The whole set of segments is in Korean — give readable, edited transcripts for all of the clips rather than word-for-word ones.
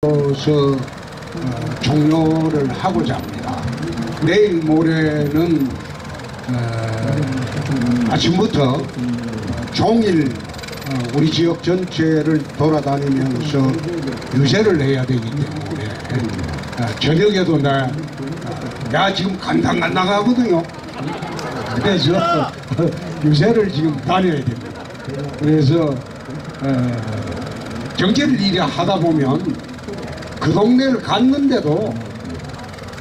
서 종료를 하고자 합니다. 내일 모레는 아침부터 종일 우리 지역 전체를 돌아다니면서 유세를 해야 되기 때문에 저녁에도 내가 지금 간당간당하거든요. 그래서 유세를 지금 다녀야 됩니다. 그래서 경제를 일에 하다 보면 그 동네를 갔는데도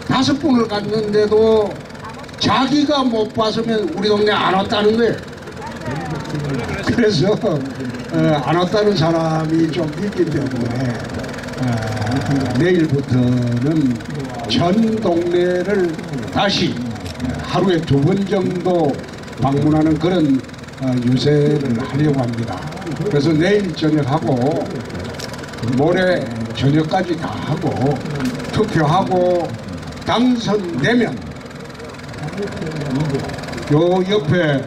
5번을 갔는데도 자기가 못 봤으면 우리 동네 안 왔다는 거예요. 그래서 안 왔다는 사람이 좀 있기 때문에 내일부터는 전 동네를 다시 하루에 2번 정도 방문하는 그런 유세를 하려고 합니다. 그래서 내일 저녁하고 모레 저녁까지 다 하고 투표하고 당선되면 요 옆에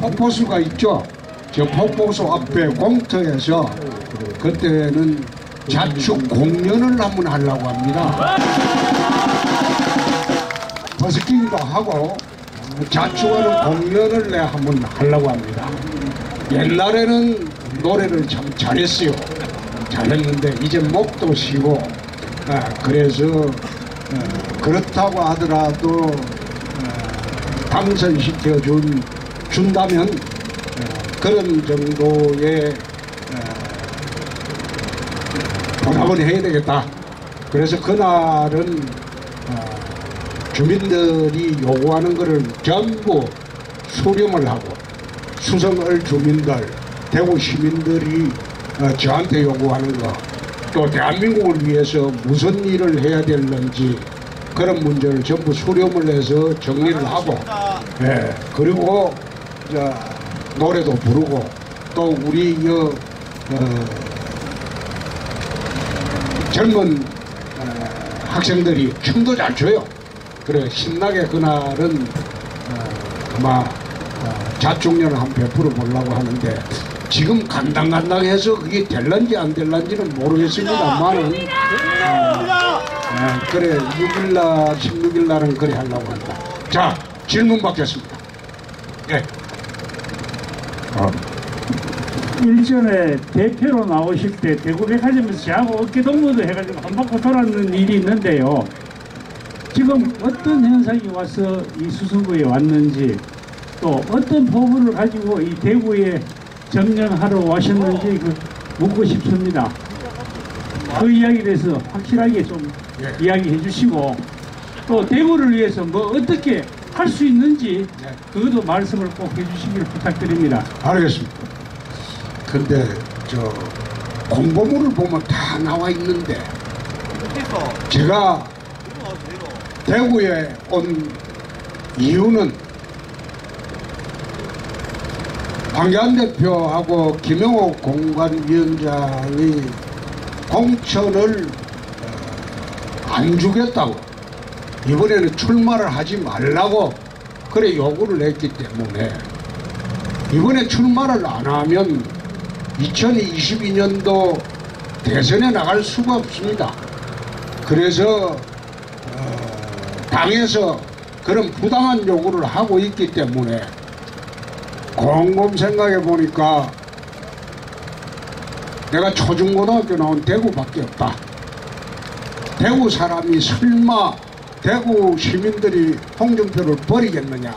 폭포수가 있죠. 저 폭포수 앞에 공터에서 그때는 자축 공연을 한번 하려고 합니다. 버스킹도 하고 자축하는 공연을 내가 한번 하려고 합니다. 옛날에는 노래를 참 잘했어요. 잘했는데 이제 목도 쉬고 그래서 그렇다고 하더라도 당선시켜 준다면 그런 정도의 보답을 해야 되겠다. 그래서 그날은 주민들이 요구하는 것을 전부 수렴을 하고 수성을 주민들, 대구 시민들이 저한테 요구하는 거, 또 대한민국을 위해서 무슨 일을 해야 되는지 그런 문제를 전부 수렴을 해서 정리를 하고, 그리고 노래도 부르고 또 우리 젊은 학생들이 춤도 잘 춰요. 그래 신나게 그날은 아마 자축년을 한 베풀어 보려고 하는데 지금 간당간당해서 그게 될런지 안 될런지는 모르겠습니다만은 그래 6일날 16일날은 그래 하려고 한다. 자 질문 받겠습니다. 네. 일전에 대표로 나오실 때 대구백화점에서 저하고 어깨동무도 해가지고 한 바퀴 돌았는 일이 있는데요. 지금 어떤 현상이 와서 이 수성구에 왔는지 또 어떤 포부를 가지고 이 대구에 점령하러 오셨는지 묻고 싶습니다. 그 이야기에 대해서 확실하게 좀 이야기해 주시고 또 대구를 위해서 뭐 어떻게 할 수 있는지 그것도 말씀을 꼭 해주시기를 부탁드립니다. 알겠습니다. 근데 공보물을 보면 다 나와 있는데 제가 대구에 온 이유는 황교안 대표하고 김영옥 공관위원장이 공천을 안 주겠다고 이번에는 출마를 하지 말라고 그래 요구를 했기 때문에 이번에 출마를 안 하면 2022년도 대선에 나갈 수가 없습니다. 그래서 당에서 그런 부당한 요구를 하고 있기 때문에 곰곰 생각해 보니까 내가 초중고등학교 나온 대구밖에 없다. 대구 사람이 설마 대구 시민들이 홍준표를 버리겠느냐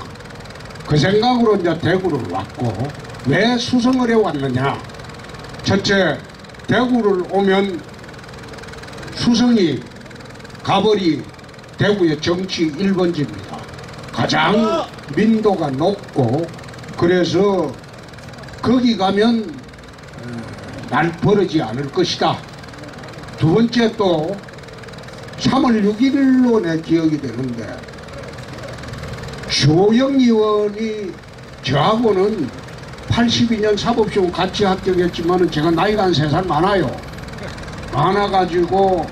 그 생각으로 이제 대구를 왔고 왜 수성을 해왔느냐. 첫째 대구를 오면 수성이 가버리 대구의 정치 1번지입니다. 가장 민도가 높고 그래서 거기 가면 날 버리지 않을 것이다. 두 번째 또 3월 6일로 내 기억이 되는데 주호영 의원이 저하고는 82년 사법시험 같이 합격했지만 제가 나이가 한 3살 많아가지고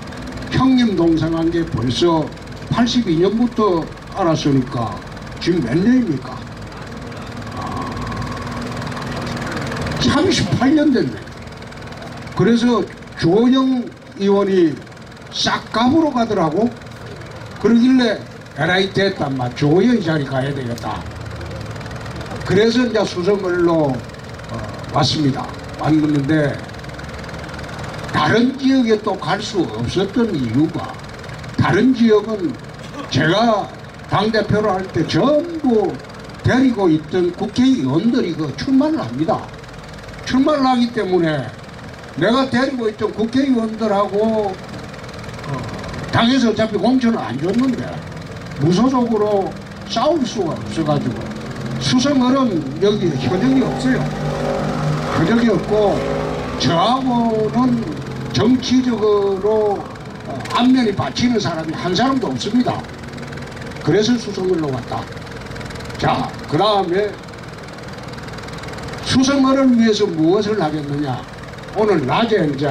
형님 동생한 게 벌써 82년부터 알았으니까 지금 몇 년입니까? 38년 됐네. 그래서 주호영 의원이 싹 갑으로 가더라고. 그러길래 에라이 됐다, 마 조의 자리 가야 되겠다. 그래서 이제 수성을로 왔습니다. 왔는데 다른 지역에 또 갈 수 없었던 이유가, 다른 지역은 제가 당대표로 할 때 전부 데리고 있던 국회의원들이 출마를 합니다. 출마를 하기 때문에 내가 데리고 있던 국회의원들하고 당에서 어차피 공천을 안 줬는데 무소속으로 싸울 수가 없어가지고 수성을은 여기 현역이 없어요. 현역이 없고 저하고는 정치적으로 안면이 받치는 사람이 한 사람도 없습니다. 그래서 수성을로 왔다. 자, 그 다음에 수성을을 위해서 무엇을 하겠느냐. 오늘 낮에 이제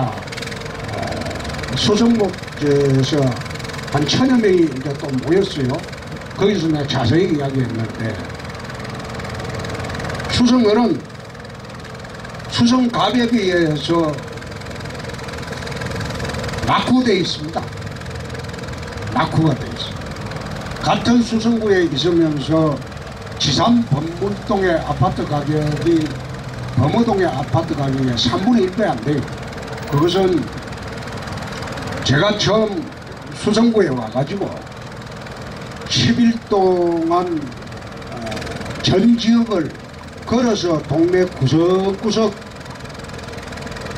수성목에서 한 1000여 명이 이제 또 모였어요. 거기서 내가 자세히 이야기했는데, 수성을은 수성가벽위에서 낙후되어 있습니다. 낙후가 되어 있습니다. 같은 수성구에 있으면서 지산 범물동의 아파트 가격이 범어동의 아파트 가격의 3분의 1배 안 돼요. 그것은 제가 처음 수성구에 와가지고 10일 동안 전 지역을 걸어서 동네 구석구석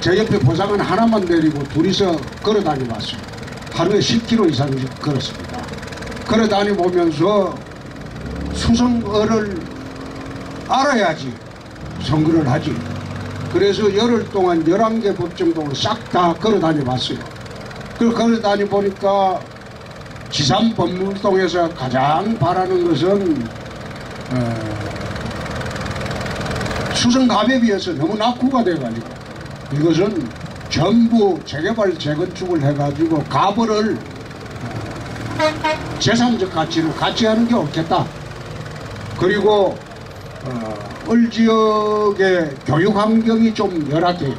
제 옆에 보상은 하나만 내리고 둘이서 걸어 다녀봤어요. 하루에 10km 이상씩 걸었습니다. 걸어 다니보면서 수성어를 알아야지 선거를 하지. 그래서 열흘 동안 11개 법정동을 싹 다 걸어 다녀봤어요. 그 걸어 다녀보니까 지산 법물동에서 가장 바라는 것은 수성갑에 비해서 너무 낙후가 돼가지고 이것은 전부 재개발 재건축을 해가지고 가벌을 재산적 가치로 같이 하는 게 옳겠다. 그리고 을지역의 교육 환경이 좀 열악해요.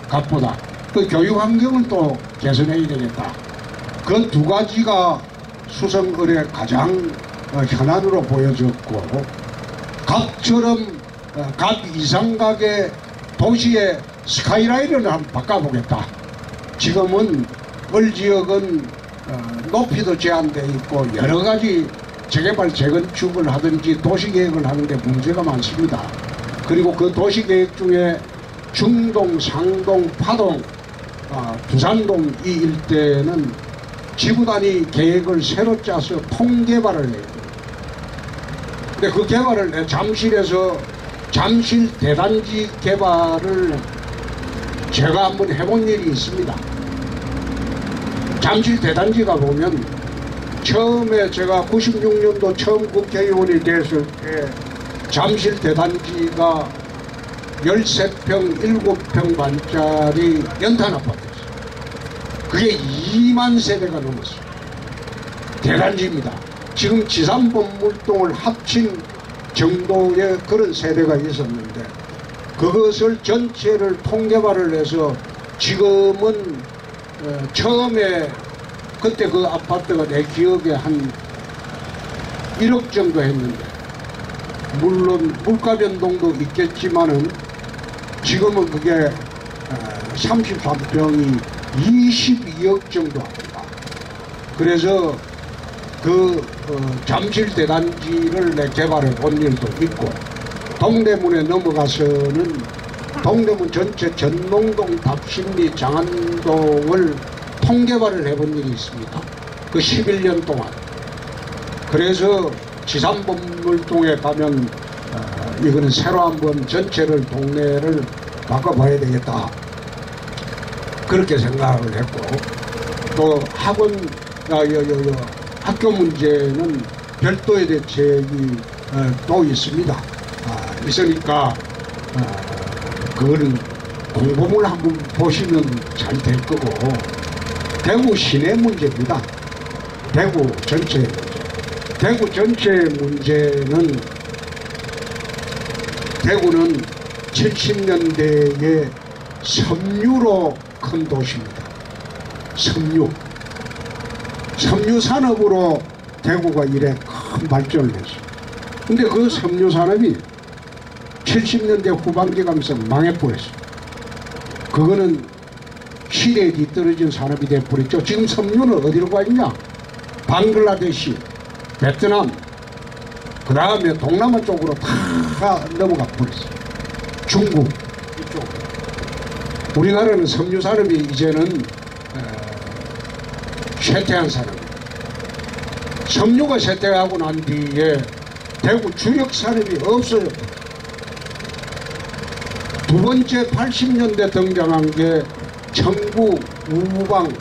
갑보다. 그 교육 환경을 또 개선해야 되겠다. 그 두 가지가 수성을의 가장 현안으로 보여졌고, 갑처럼 갑 이상각의 도시의 스카이라인을 한번 바꿔보겠다. 지금은 을지역은 높이도 제한되어 있고 여러가지 재개발 재건축을 하든지 도시계획을 하는데 문제가 많습니다. 그리고 그 도시계획 중에 중동, 상동, 파동, 두산동 이 일대는 지구단위 계획을 새로 짜서 통개발을 해요. 근데 그 개발을 잠실에서 잠실 대단지 개발을 제가 한번 해본 일이 있습니다. 잠실 대단지가 보면 처음에 제가 96년도 처음 국회의원이 됐을 때 잠실 대단지가 13평, 7평 반짜리 연탄 아파트였어요. 그게 2만 세대가 넘었어요. 대단지입니다. 지금 지산범물동을 합친 정도의 그런 세대가 있었는데 그것을 전체를 통개발을 해서 지금은 처음에 그때 그 아파트가 내 기억에 한 1억 정도 했는데 물론 물가 변동도 있겠지만은 지금은 그게 33평이 22억 정도 합니다. 그래서 그 잠실 대단지를 내 개발해 본 일도 있고, 동대문에 넘어가서는 동대문 전체 전농동, 답심리, 장안동을 통개발을 해본 일이 있습니다. 그 11년 동안. 그래서 지산범물동에 가면 이거는 새로 한번 전체를 동네를 바꿔봐야 되겠다. 그렇게 생각을 했고, 또 학교 문제는 별도의 대책이 또 있습니다. 있으니까 그거는 공보물 한번 보시면 잘 될 거고, 대구 시내 문제입니다. 대구 전체 문제. 대구 전체 문제는 대구는 70년대에 섬유로 큰 도시입니다. 섬유 산업으로 대구가 이래 큰 발전을 했어요. 근데 그 섬유 산업이 70년대 후반기 가면서 망해버렸어요. 그거는 시대에 뒤떨어진 산업이 돼버렸죠. 지금 섬유는 어디로 가 있냐? 방글라데시, 베트남, 그 다음에 동남아 쪽으로 다 넘어가 버렸어요. 중국 이쪽. 우리나라는 섬유 산업이 이제는 쇠퇴한 산업이에요. 섬유가 쇠퇴하고 난 뒤에 대구 주력 산업이 없어요. 두 번째 80년대 등장한 게 청구, 우방,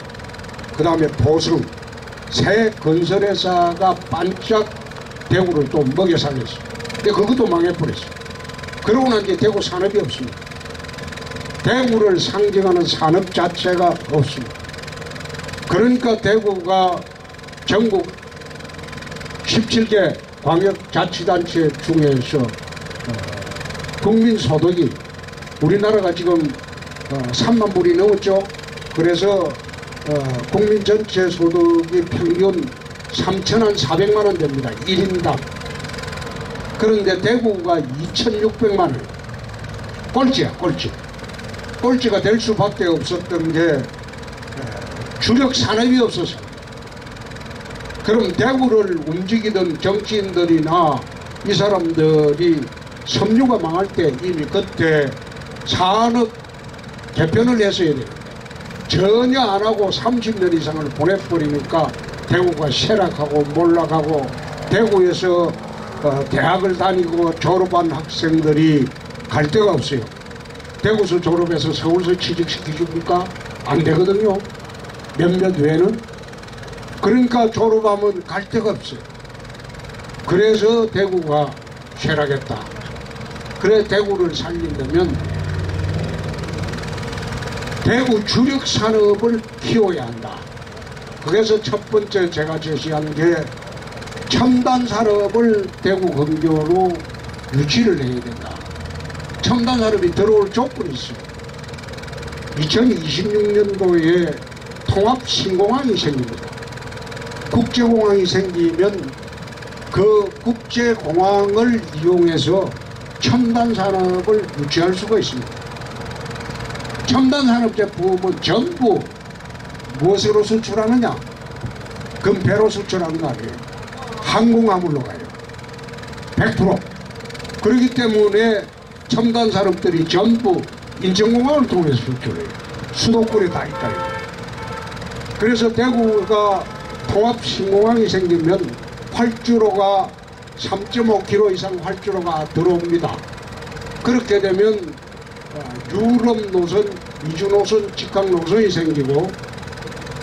그 다음에 보성, 새 건설회사가 반짝 대구를 또 먹여 살렸어요. 근데 그것도 망해버렸어요. 그러고 난 뒤에 대구 산업이 없습니다. 대구를 상징하는 산업 자체가 없습니다. 그러니까 대구가 전국 17개 광역자치단체 중에서 국민소득이 우리나라가 지금 3만 불이 넘었죠. 그래서 국민 전체 소득이 평균 3,400만 원 됩니다. 1인당. 그런데 대구가 2,600만 원. 꼴찌야, 꼴찌. 꼴찌가 될 수밖에 없었던 게 주력 산업이 없어서. 그럼 대구를 움직이던 정치인들이나 이 사람들이 섬유가 망할 때 이미 그때 산업 개편을 했어야 돼요. 전혀 안 하고 30년 이상을 보내버리니까 대구가 쇠락하고 몰락하고 대구에서 대학을 다니고 졸업한 학생들이 갈 데가 없어요. 대구에서 졸업해서 서울서 취직시켜줍니까? 안 되거든요. 몇몇 외에는. 그러니까 졸업하면 갈 데가 없어요. 그래서 대구가 쇠락했다. 그래 대구를 살리려면 대구 주력 산업을 키워야 한다. 그래서 첫 번째 제가 제시한 게 첨단 산업을 대구 근교로 유치를 해야 된다. 첨단 산업이 들어올 조건이 있어요. 2026년도에 통합 신공항이 생깁니다. 국제공항이 생기면 그 국제공항을 이용해서 첨단 산업을 유치할 수가 있습니다. 첨단 산업 제품은 전부 무엇으로 수출하느냐? 금배로 수출하는 거 아니에요. 항공화물로 가요. 100%. 그렇기 때문에 첨단 산업들이 전부 인천공항을 통해서 수출해요. 수도권에 다 있다요. 그래서 대구가 통합 신공항이 생기면 활주로가 3.5km 이상 활주로가 들어옵니다. 그렇게 되면 유럽 노선, 이주 노선, 직항 노선이 생기고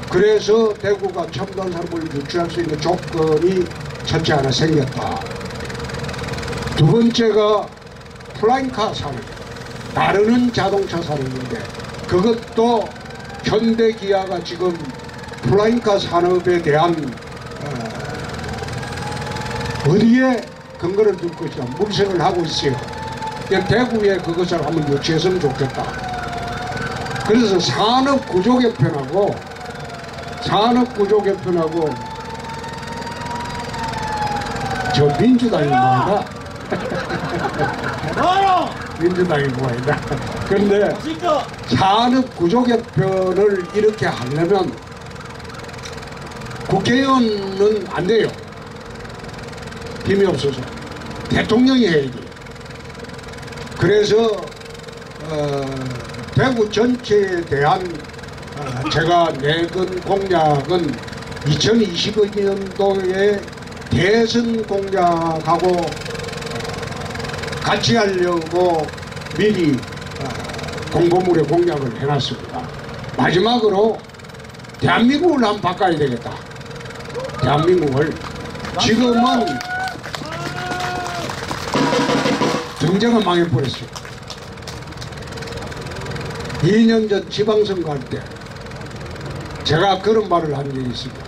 그래서 대구가 첨단 산업을 유치할 수 있는 조건이 첫째 하나 생겼다. 두 번째가 플라잉카 산업, 나르는 자동차 산업인데 그것도 현대기아가 지금 플라잉카 산업에 대한 어디에 근거를 둘 것이냐 물색을 하고 있어요. 대구에 그것을 한번 유치했으면 좋겠다. 그래서 산업구조 개편하고 저 민주당이 뭐이다? 민주당이 뭐이다? 그런데 산업구조 개편을 이렇게 하려면 국회의원은 안 돼요. 힘이 없어서 대통령이 해야지. 그래서 대구 전체에 대한 제가 내건 공약은 2022년도에 대선 공약하고 같이 하려고 미리 공보물에 공약을 해놨습니다. 마지막으로 대한민국을 한번 바꿔야 되겠다. 대한민국을 지금은 경제가 망해버렸어요. 2년 전 지방선거 할 때 제가 그런 말을 한 적이 있습니다.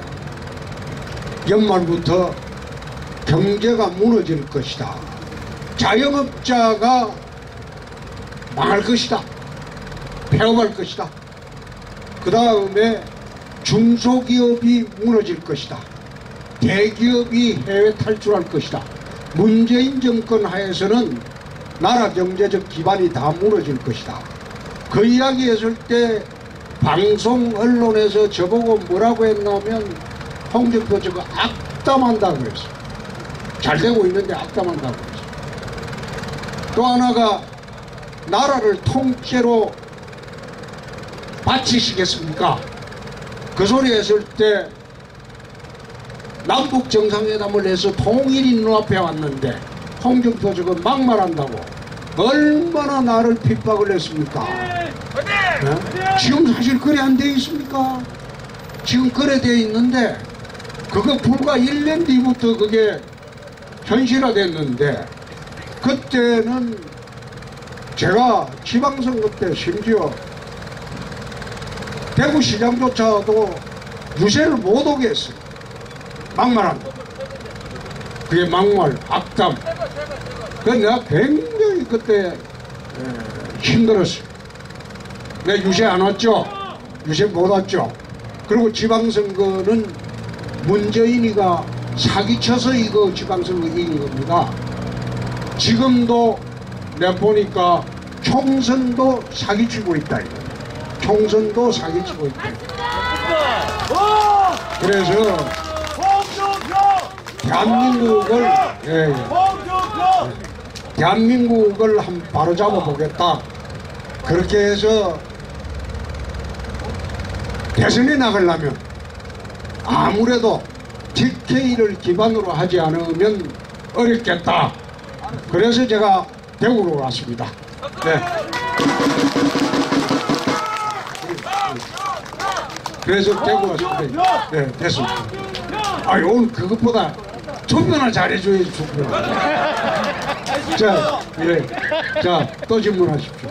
연말부터 경제가 무너질 것이다. 자영업자가 망할 것이다. 폐업할 것이다. 그 다음에 중소기업이 무너질 것이다. 대기업이 해외 탈출할 것이다. 문재인 정권 하에서는 나라 경제적 기반이 다 무너질 것이다. 그 이야기 했을 때 방송 언론에서 저보고 뭐라고 했냐면 홍준표 저거 악담한다고 그랬어. 잘 되고 있는데 악담한다고 그랬어. 또 하나가 나라를 통째로 바치시겠습니까? 그 소리 했을 때 남북 정상회담을 해서 통일이 눈앞에 왔는데 홍준표 저거 막말한다고 얼마나 나를 핍박을 했습니까? 네? 지금 사실 그래 안 돼 있습니까? 지금 그래 돼 있는데 그거 불과 1년 뒤부터 그게 현실화됐는데 그때는 제가 지방선거 때 심지어 대구시장조차도 유세를 못 오게 했어요. 막말한다. 그게 막말, 악담. 그 내가 굉장히 그때 힘들었어요. 내가 유세 안 왔죠? 유세 못 왔죠? 그리고 지방선거는 문재인이가 사기쳐서 이거 지방선거 이긴 겁니다. 지금도 내가 보니까 총선도 사기치고 있다. 이거. 총선도 사기치고 있다. 그래서 대한민국을 대한민국을 한번 바로 잡아보겠다. 그렇게 해서 대선에 나가려면 아무래도 TK를 기반으로 하지 않으면 어렵겠다. 그래서 제가 대구로 왔습니다. 네. 그래서 대구 왔습니다. 네, 됐습니다. 아, 오늘 그것보다 투표나 잘해줘야지, 투표. 자, 예. 자, 또 질문하십시오.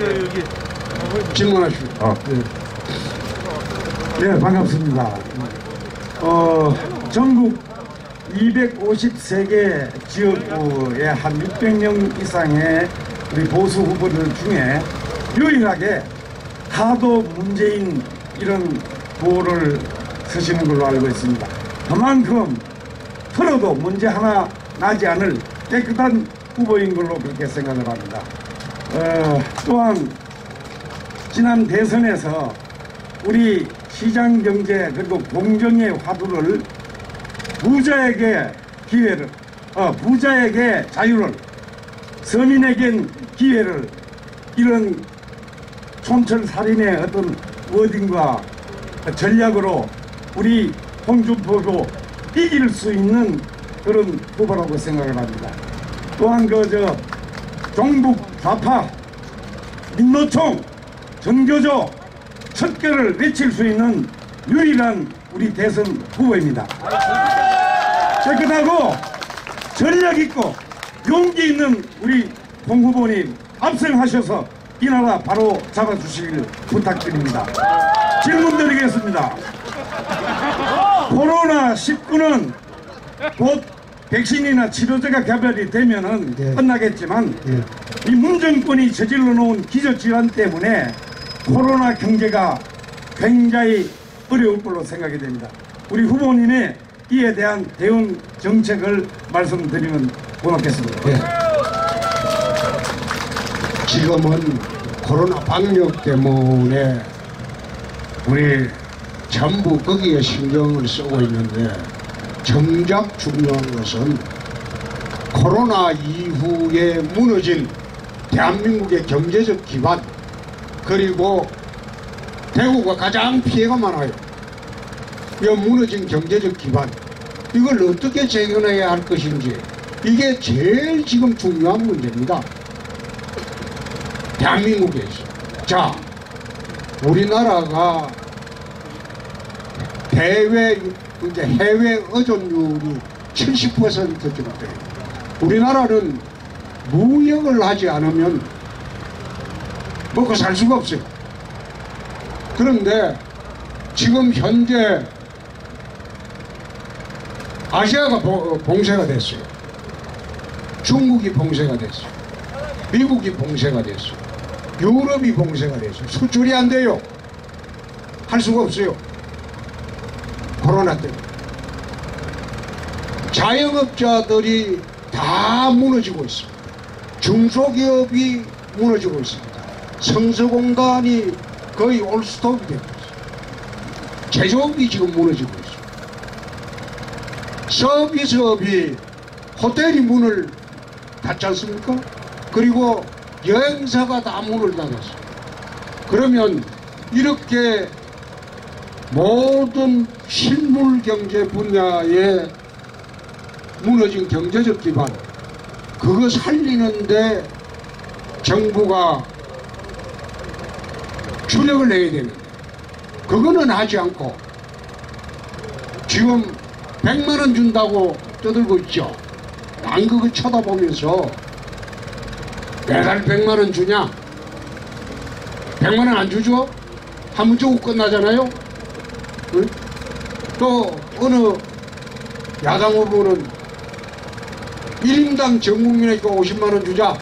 여기. 질문하십시오. 네, 반갑습니다. 전국 253개 지역구에 한 600명 이상의 우리 보수 후보들 중에 유일하게 하도 문재인 이런 도를 서시는 걸로 알고 있습니다. 그만큼 틀어도 문제 하나 나지 않을 깨끗한 후보인 걸로 그렇게 생각을 합니다. 또한 지난 대선에서 우리 시장경제 그리고 공정의 화두를 부자에게 기회를 부자에게 자유를 서민에겐 기회를 이런 촌철살인의 어떤 워딩과 전략으로 우리 홍준표도 이길 수 있는 그런 후보라고 생각을 합니다. 또한 종북 좌파 민노총 전교조 척결을 외칠 수 있는 유일한 우리 대선 후보입니다. 깨끗하고 전략 있고 용기 있는 우리 홍 후보님 압승하셔서 이 나라 바로 잡아주시길 부탁드립니다. 질문 드리겠습니다. 코로나19는 곧 백신이나 치료제가 개발이 되면은 네. 끝나겠지만 네. 이 문정권이 저질러 놓은 기저질환 때문에 코로나 경제가 굉장히 어려울 걸로 생각이 됩니다. 우리 후보님의 이에 대한 대응 정책을 말씀드리면 고맙겠습니다. 네. 지금은 코로나 방역 때문에 우리 전부 거기에 신경을 쓰고 있는데 정작 중요한 것은 코로나 이후에 무너진 대한민국의 경제적 기반 그리고 대구가 가장 피해가 많아요. 이 무너진 경제적 기반 이걸 어떻게 재건해야 할 것인지 이게 제일 지금 중요한 문제입니다. 대한민국에서. 자, 우리나라가 해외 의존율이 70% 정도 돼요. 우리나라는 무역을 하지 않으면 먹고 살 수가 없어요. 그런데 지금 현재 아시아가 봉쇄가 됐어요. 중국이 봉쇄가 됐어요. 미국이 봉쇄가 됐어요. 유럽이 봉쇄가 됐어요. 수출이 안 돼요. 할 수가 없어요. 코로나 때문에. 자영업자들이 다 무너지고 있습니다. 중소기업이 무너지고 있습니다. 성서공단이 거의 올스톱이 되고 있습니다. 제조업이 지금 무너지고 있습니다. 서비스업이 호텔이 문을 닫지 않습니까? 그리고 여행사가 다 문을 닫았어요. 그러면 이렇게 모든 실물 경제 분야에 무너진 경제적 기반, 그거 살리는데 정부가 주력을 내야 되는데 그거는 하지 않고 지금 100만 원 준다고 떠들고 있죠. 난 그거 쳐다보면서 매달 100만 원 주냐? 100만 원 안 주죠? 한 번 주고 끝나잖아요. 응? 또 어느 야당 후보는 1인당 전 국민에게 50만 원 주자.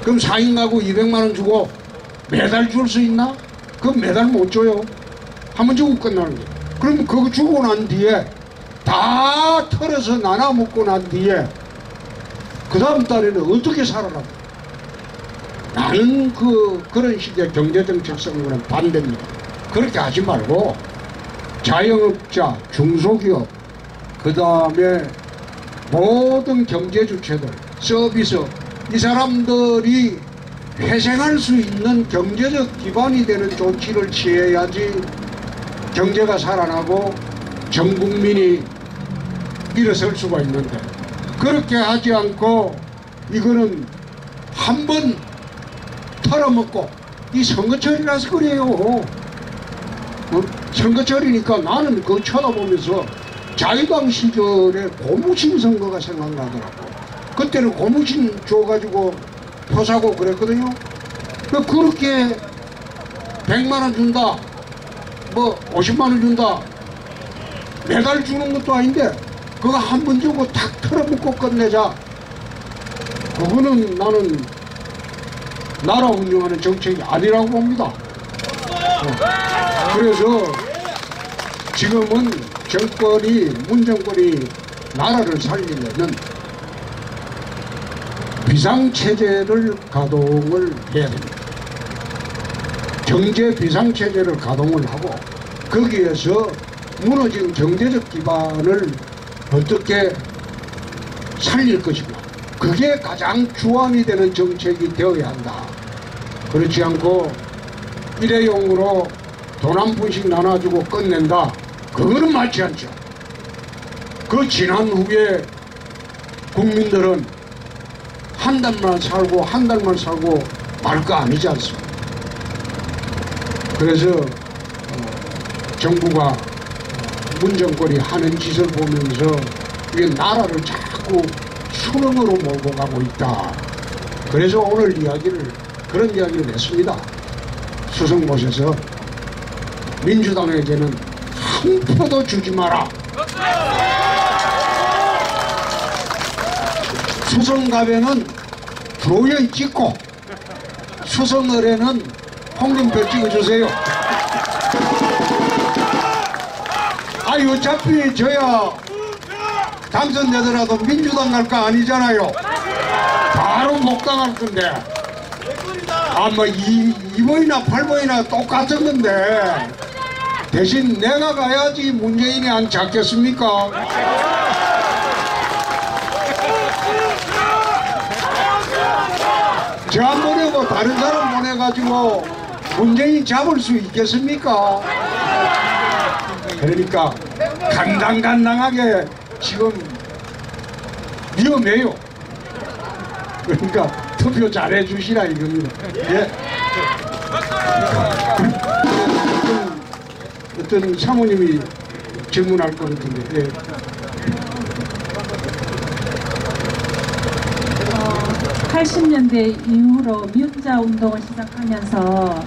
그럼 4인 가구 200만 원 주고 매달 줄 수 있나? 그럼 매달 못 줘요. 한 번 주고 끝나는 거예요. 그럼 그거 주고 난 뒤에 다 털어서 나눠 먹고 난 뒤에 그 다음 달에는 어떻게 살아라? 나는 그런 식의 경제정책성과는 반대입니다. 그렇게 하지 말고 자영업자, 중소기업, 그 다음에 모든 경제주체들, 서비스, 이 사람들이 회생할 수 있는 경제적 기반이 되는 조치를 취해야지 경제가 살아나고 전 국민이 일어설 수가 있는데, 그렇게 하지 않고 이거는 한 번 털어먹고, 이 선거철이라서 그래요. 선거철이니까 나는 그거 쳐다보면서 자유당 시절에 고무신 선거가 생각나더라고. 그때는 고무신 줘가지고 표 사고 그랬거든요. 그렇게 100만원 준다, 뭐 50만원 준다, 매달 주는 것도 아닌데 그거 한 번 주고 탁 털어먹고 끝내자. 그거는 나는 나라 운영하는 정책이 아니라고 봅니다. 그래서 지금은 문정권이 나라를 살리려면 비상체제를 가동을 해야 됩니다. 경제 비상체제를 가동을 하고 거기에서 무너진 경제적 기반을 어떻게 살릴 것인가, 그게 가장 주안이 되는 정책이 되어야 한다. 그렇지 않고 일회용으로 돈 한 푼씩 나눠주고 끝낸다, 그거는 맞지 않죠. 그 지난 후에 국민들은 한 달만 살고 말 거 아니지 않습니까? 그래서 정부가 문정권이 하는 짓을 보면서 이게 나라를 자꾸 수렁으로 몰고 가고 있다. 그래서 오늘 그런 이야기를 했습니다. 수성못에서 민주당에게는 한 표도 주지 마라. 수성갑에는 조연 찍고 수성을에는 홍준표 찍어주세요. 아니 어차피 저야 당선되더라도 민주당 갈 거 아니잖아요. 바로 목당할 건데. 아마 2번이나 8번이나 똑같은 건데 대신 내가 가야지 문재인이 안 잡겠습니까? 저 안 보내고 다른 사람 보내가지고 문재인 잡을 수 있겠습니까? 그러니까 간당간당하게 지금 위험해요. 그러니까 투표 잘해 주시라 이겁니다. 예. 어떤 사모님이 질문할 것 같은데. 예. 80년대 이후로 미혼자 운동을 시작하면서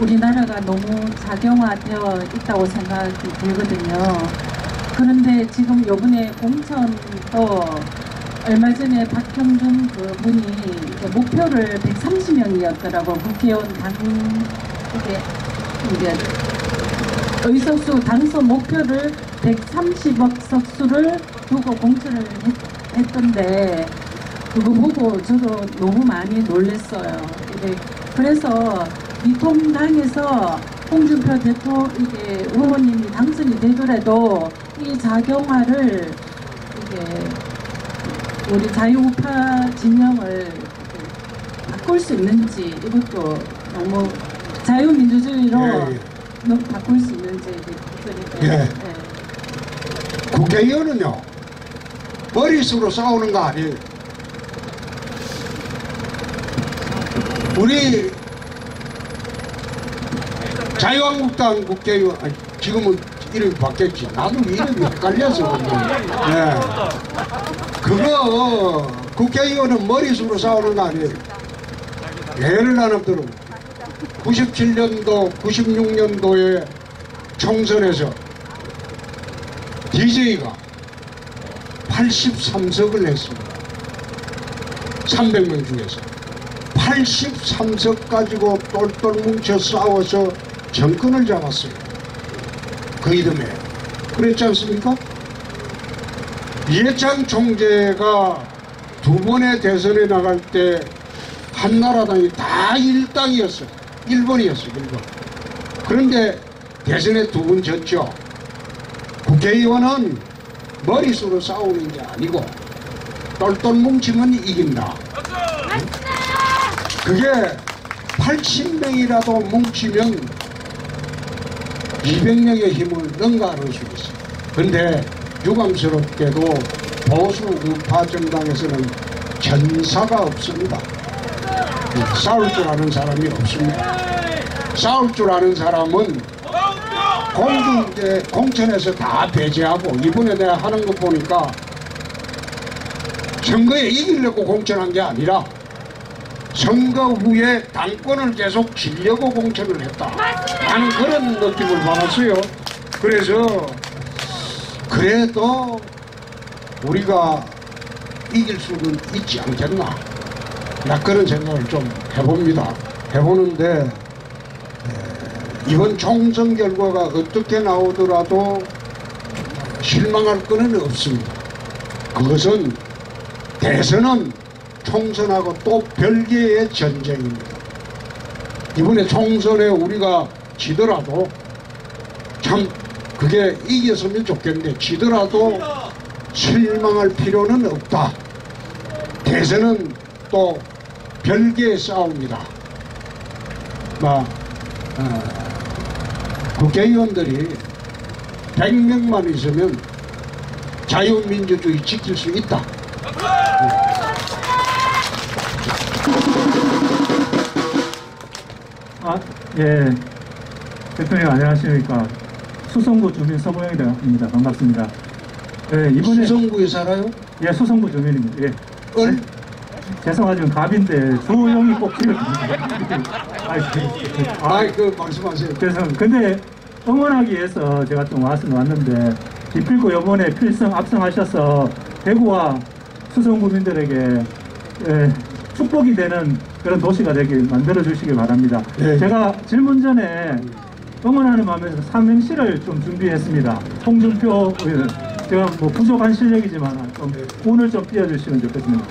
우리나라가 너무 작용화되어 있다고 생각이 들거든요. 그런데 지금 요번에 공천도 얼마 전에 박형준 그분이 목표를 130명이었더라고. 국회의원 이게 의석수 당선 목표를 130억 석수를 두고 공천을 했던데 그거 보고 저도 너무 많이 놀랐어요. 그래서 미통당에서 홍준표 이게 후보님이 당선이 되더라도 이 자경화를 우리 자유우파 진영을 바꿀 수 있는지 이것도 너무 자유민주주의로 너무 바꿀 수 있는지 예. 국회의원은요 머릿수로 싸우는 거 아니에요. 우리 자유한국당 국회의원 지금은 이름이 바뀌었지. 나도 이름이 헷갈려서 네. 그거 국회의원은 머릿수로 싸우는 거 아니에요. 예를 들어 97년도 96년도에 총선에서 DJ가 83석을 했습니다. 300명 중에서 83석 가지고 똘똘 뭉쳐 싸워서 정권을 잡았어요. 그 이름에 그랬지 않습니까? 이해창 총재가 두 번의 대선에 나갈 때 한나라당이 다 1당이었어요. 1번이었어요. 1번. 그런데 대선에 두 번 졌죠. 국회의원은 머릿수로 싸우는 게 아니고 똘똘 뭉치면 이긴다. 그게 80명이라도 뭉치면 200명의 힘을 능가할 수 있어요. 그런데 유감스럽게도 보수 우파 정당에서는 전사가 없습니다. 싸울 줄 아는 사람이 없습니다. 싸울 줄 아는 사람은 공천에서 다 배제하고, 이번에 내가 하는 거 보니까 선거에 이기려고 공천한 게 아니라 선거 후에 당권을 계속 지려고 공천을 했다 하는 그런 느낌을 받았어요. 그래서 그래도 우리가 이길 수는 있지 않겠나, 나 그런 생각을 좀 해봅니다. 해보는데 이번 총선 결과가 어떻게 나오더라도 실망할 거는 없습니다. 그것은 대선은 총선하고 또 별개의 전쟁입니다. 이번에 총선에 우리가 지더라도 참 그게 이겼으면 좋겠는데 지더라도 실망할 필요는 없다. 대선은 또 별개의 싸움이다. 국회의원들이 100명만 있으면 자유민주주의 지킬 수 있다. 예. 대표님 안녕하십니까. 수성구 주민 서보영입니다. 반갑습니다. 예, 이번에 수성구에 살아요? 예, 수성구 주민입니다. 예. 죄송하지만 갑인데 조용히 꼭 찍어줍니다. 그 말씀하세요. 근데 응원하기 위해서 제가 좀 왔는데 기필코 이번에 필승 압승하셔서 대구와 수성구민들에게 축복이 되는 그런 도시가 되게 만들어 주시기 바랍니다. 네. 제가 질문 전에 응원하는 마음에서 삼행시를 좀 준비했습니다. 홍준표 의원, 제가 뭐 부족한 실력이지만 좀 운을 좀 띄워주시면 좋겠습니다.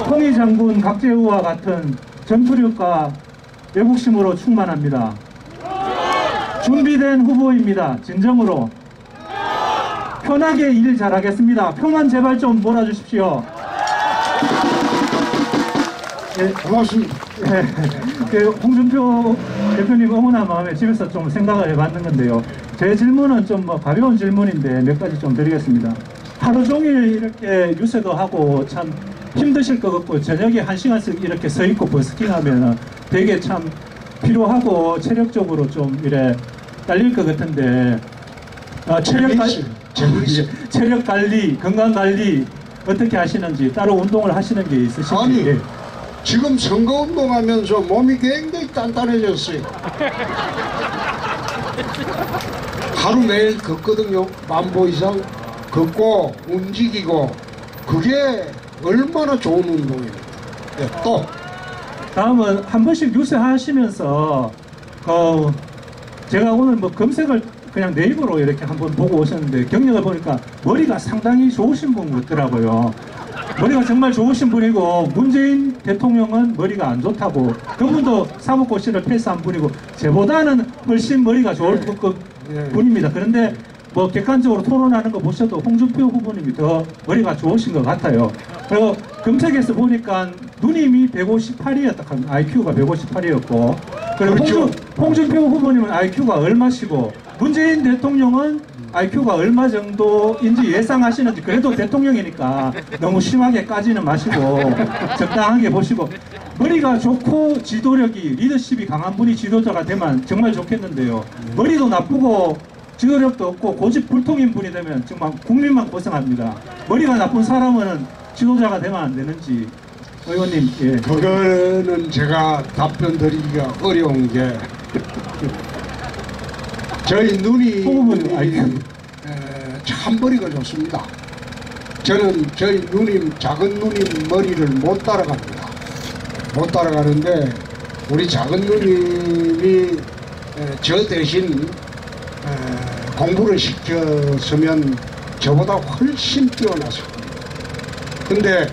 홍희 장군 각재우와 같은 전투력과 외국심으로 충만합니다. 준비된 후보입니다. 진정으로 편하게 일 잘하겠습니다. 표만 제발 좀 몰아주십시오. 예, 고맙습니다. 예, 홍준표 대표님 응원한 마음에 집에서 좀 생각을 해봤는 건데요. 제 질문은 좀 뭐 가벼운 질문인데 몇 가지 좀 드리겠습니다. 하루 종일 이렇게 유세도 하고 참 힘드실 것 같고, 저녁에 1시간씩 이렇게 서 있고 버스킹 하면 되게 참 피로하고 체력적으로 좀 이래 딸릴 것 같은데, 체력 관리, 건강 관리 어떻게 하시는지, 따로 운동을 하시는 게 있으신지. 아니, 예. 지금 선거운동하면서 몸이 굉장히 단단해졌어요. 하루 매일 걷거든요. 10,000보 이상 걷고 움직이고, 그게 얼마나 좋은 운동입니다. 네, 또 다음은 한 번씩 유세하시면서 제가 오늘 뭐 검색을 그냥 네이버로 이렇게 한번 보고 오셨는데 경력을 보니까 머리가 상당히 좋으신 분 같더라고요. 머리가 정말 좋으신 분이고 문재인 대통령은 머리가 안 좋다고 그분도 사법고시를 패스한 분이고 저보다는 훨씬 머리가 좋을 분입니다. 그런데 뭐 객관적으로 토론하는 거 보셔도 홍준표 후보님이 더 머리가 좋으신 것 같아요. 그리고 검색해서 보니까 누님이 158이었다. IQ가 158이었고 그리고 그렇죠. 홍준표 후보님은 IQ가 얼마시고 문재인 대통령은 IQ가 얼마 정도인지 예상하시는지 그래도 대통령이니까 너무 심하게 까지는 마시고 적당하게 보시고 머리가 좋고 지도력이 리더십이 강한 분이 지도자가 되면 정말 좋겠는데요. 머리도 나쁘고 지도력도 없고 고집불통인 분이 되면 정말 국민만 고생합니다. 머리가 나쁜 사람은 지도자가 되면 안 되는지 의원님. 예. 그거는 제가 답변 드리기가 어려운 게 저희 누님이 후보님 IQ. 참 머리가 좋습니다. 저는 저희 누님, 작은 누님 머리를 못 따라갑니다. 못 따라가는데 우리 작은 누님이 저 대신 공부를 시켰으면 저보다 훨씬 뛰어났을 겁니다. 근데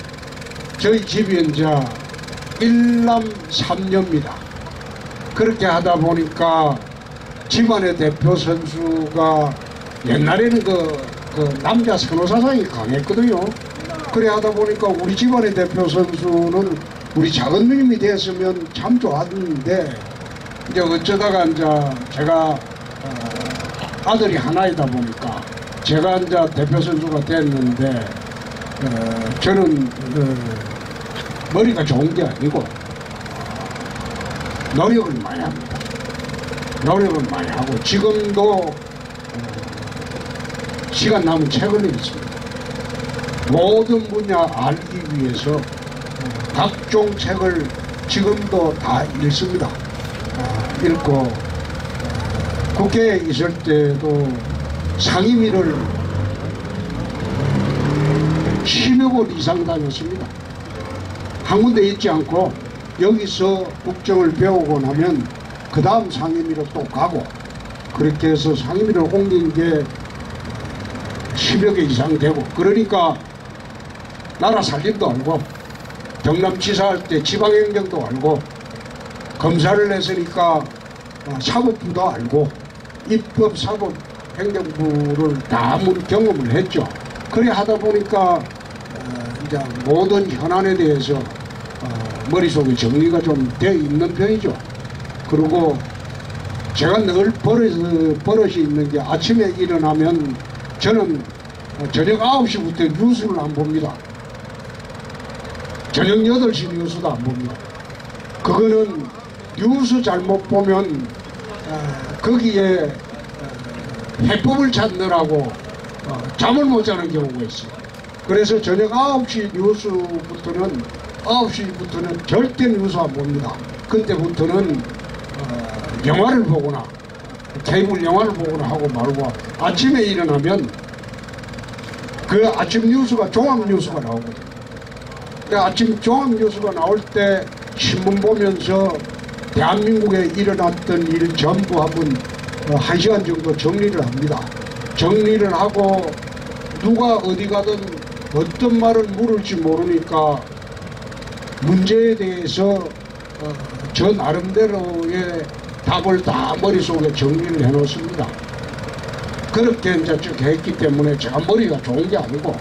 저희 집이 이제 1남 3녀입니다. 그렇게 하다 보니까 집안의 대표 선수가 옛날에는 그 남자 선호사상이 강했거든요. 그래 하다 보니까 우리 집안의 대표 선수는 우리 작은 누님이 됐으면 참 좋았는데 이제 어쩌다가 이제 제가 아들이 하나이다 보니까 제가 이제 대표 선수가 됐는데 저는 머리가 좋은 게 아니고 노력을 많이 합니다. 노력을 많이 하고 지금도 시간 남은 책을 읽습니다. 모든 분야 알기 위해서 각종 책을 지금도 다 읽습니다. 읽고 국회에 있을 때도 상임위를 10여 곳 이상 다녔습니다. 한 군데 있지 않고 여기서 국정을 배우고 나면 그 다음 상임위로 또 가고 그렇게 해서 상임위를 옮긴 게 10여 개 이상 되고 그러니까 나라 살림도 알고 경남지사 할 때 지방행정도 알고 검사를 했으니까 사법부도 알고 입법, 사법, 행정부를 다 경험을 했죠. 그래 하다 보니까 이제 모든 현안에 대해서 머릿속에 정리가 좀 돼 있는 편이죠. 그리고 제가 늘 버릇이 있는 게 아침에 일어나면 저는 저녁 9시부터 뉴스를 안 봅니다. 저녁 8시 뉴스도 안 봅니다. 그거는 뉴스 잘못 보면 거기에 해법을 찾느라고 잠을 못 자는 경우가 있어요. 그래서 저녁 9시 뉴스부터는 9시부터는 절대 뉴스 안 봅니다. 그때부터는 영화를 보거나 케이블 영화를 보거나 하고 말고 아침에 일어나면 그 아침 뉴스가 종합 뉴스가 나오거든요. 그 아침 종합 뉴스가 나올 때 신문 보면서 대한민국에 일어났던 일 전부 한번 1시간 정도 정리를 합니다. 정리를 하고 누가 어디 가든 어떤 말을 물을지 모르니까 문제에 대해서 저 나름대로의 답을 다 머릿속에 정리를 해 놓습니다. 그렇게 이제 쭉 했기 때문에 제가 머리가 좋은 게 아니고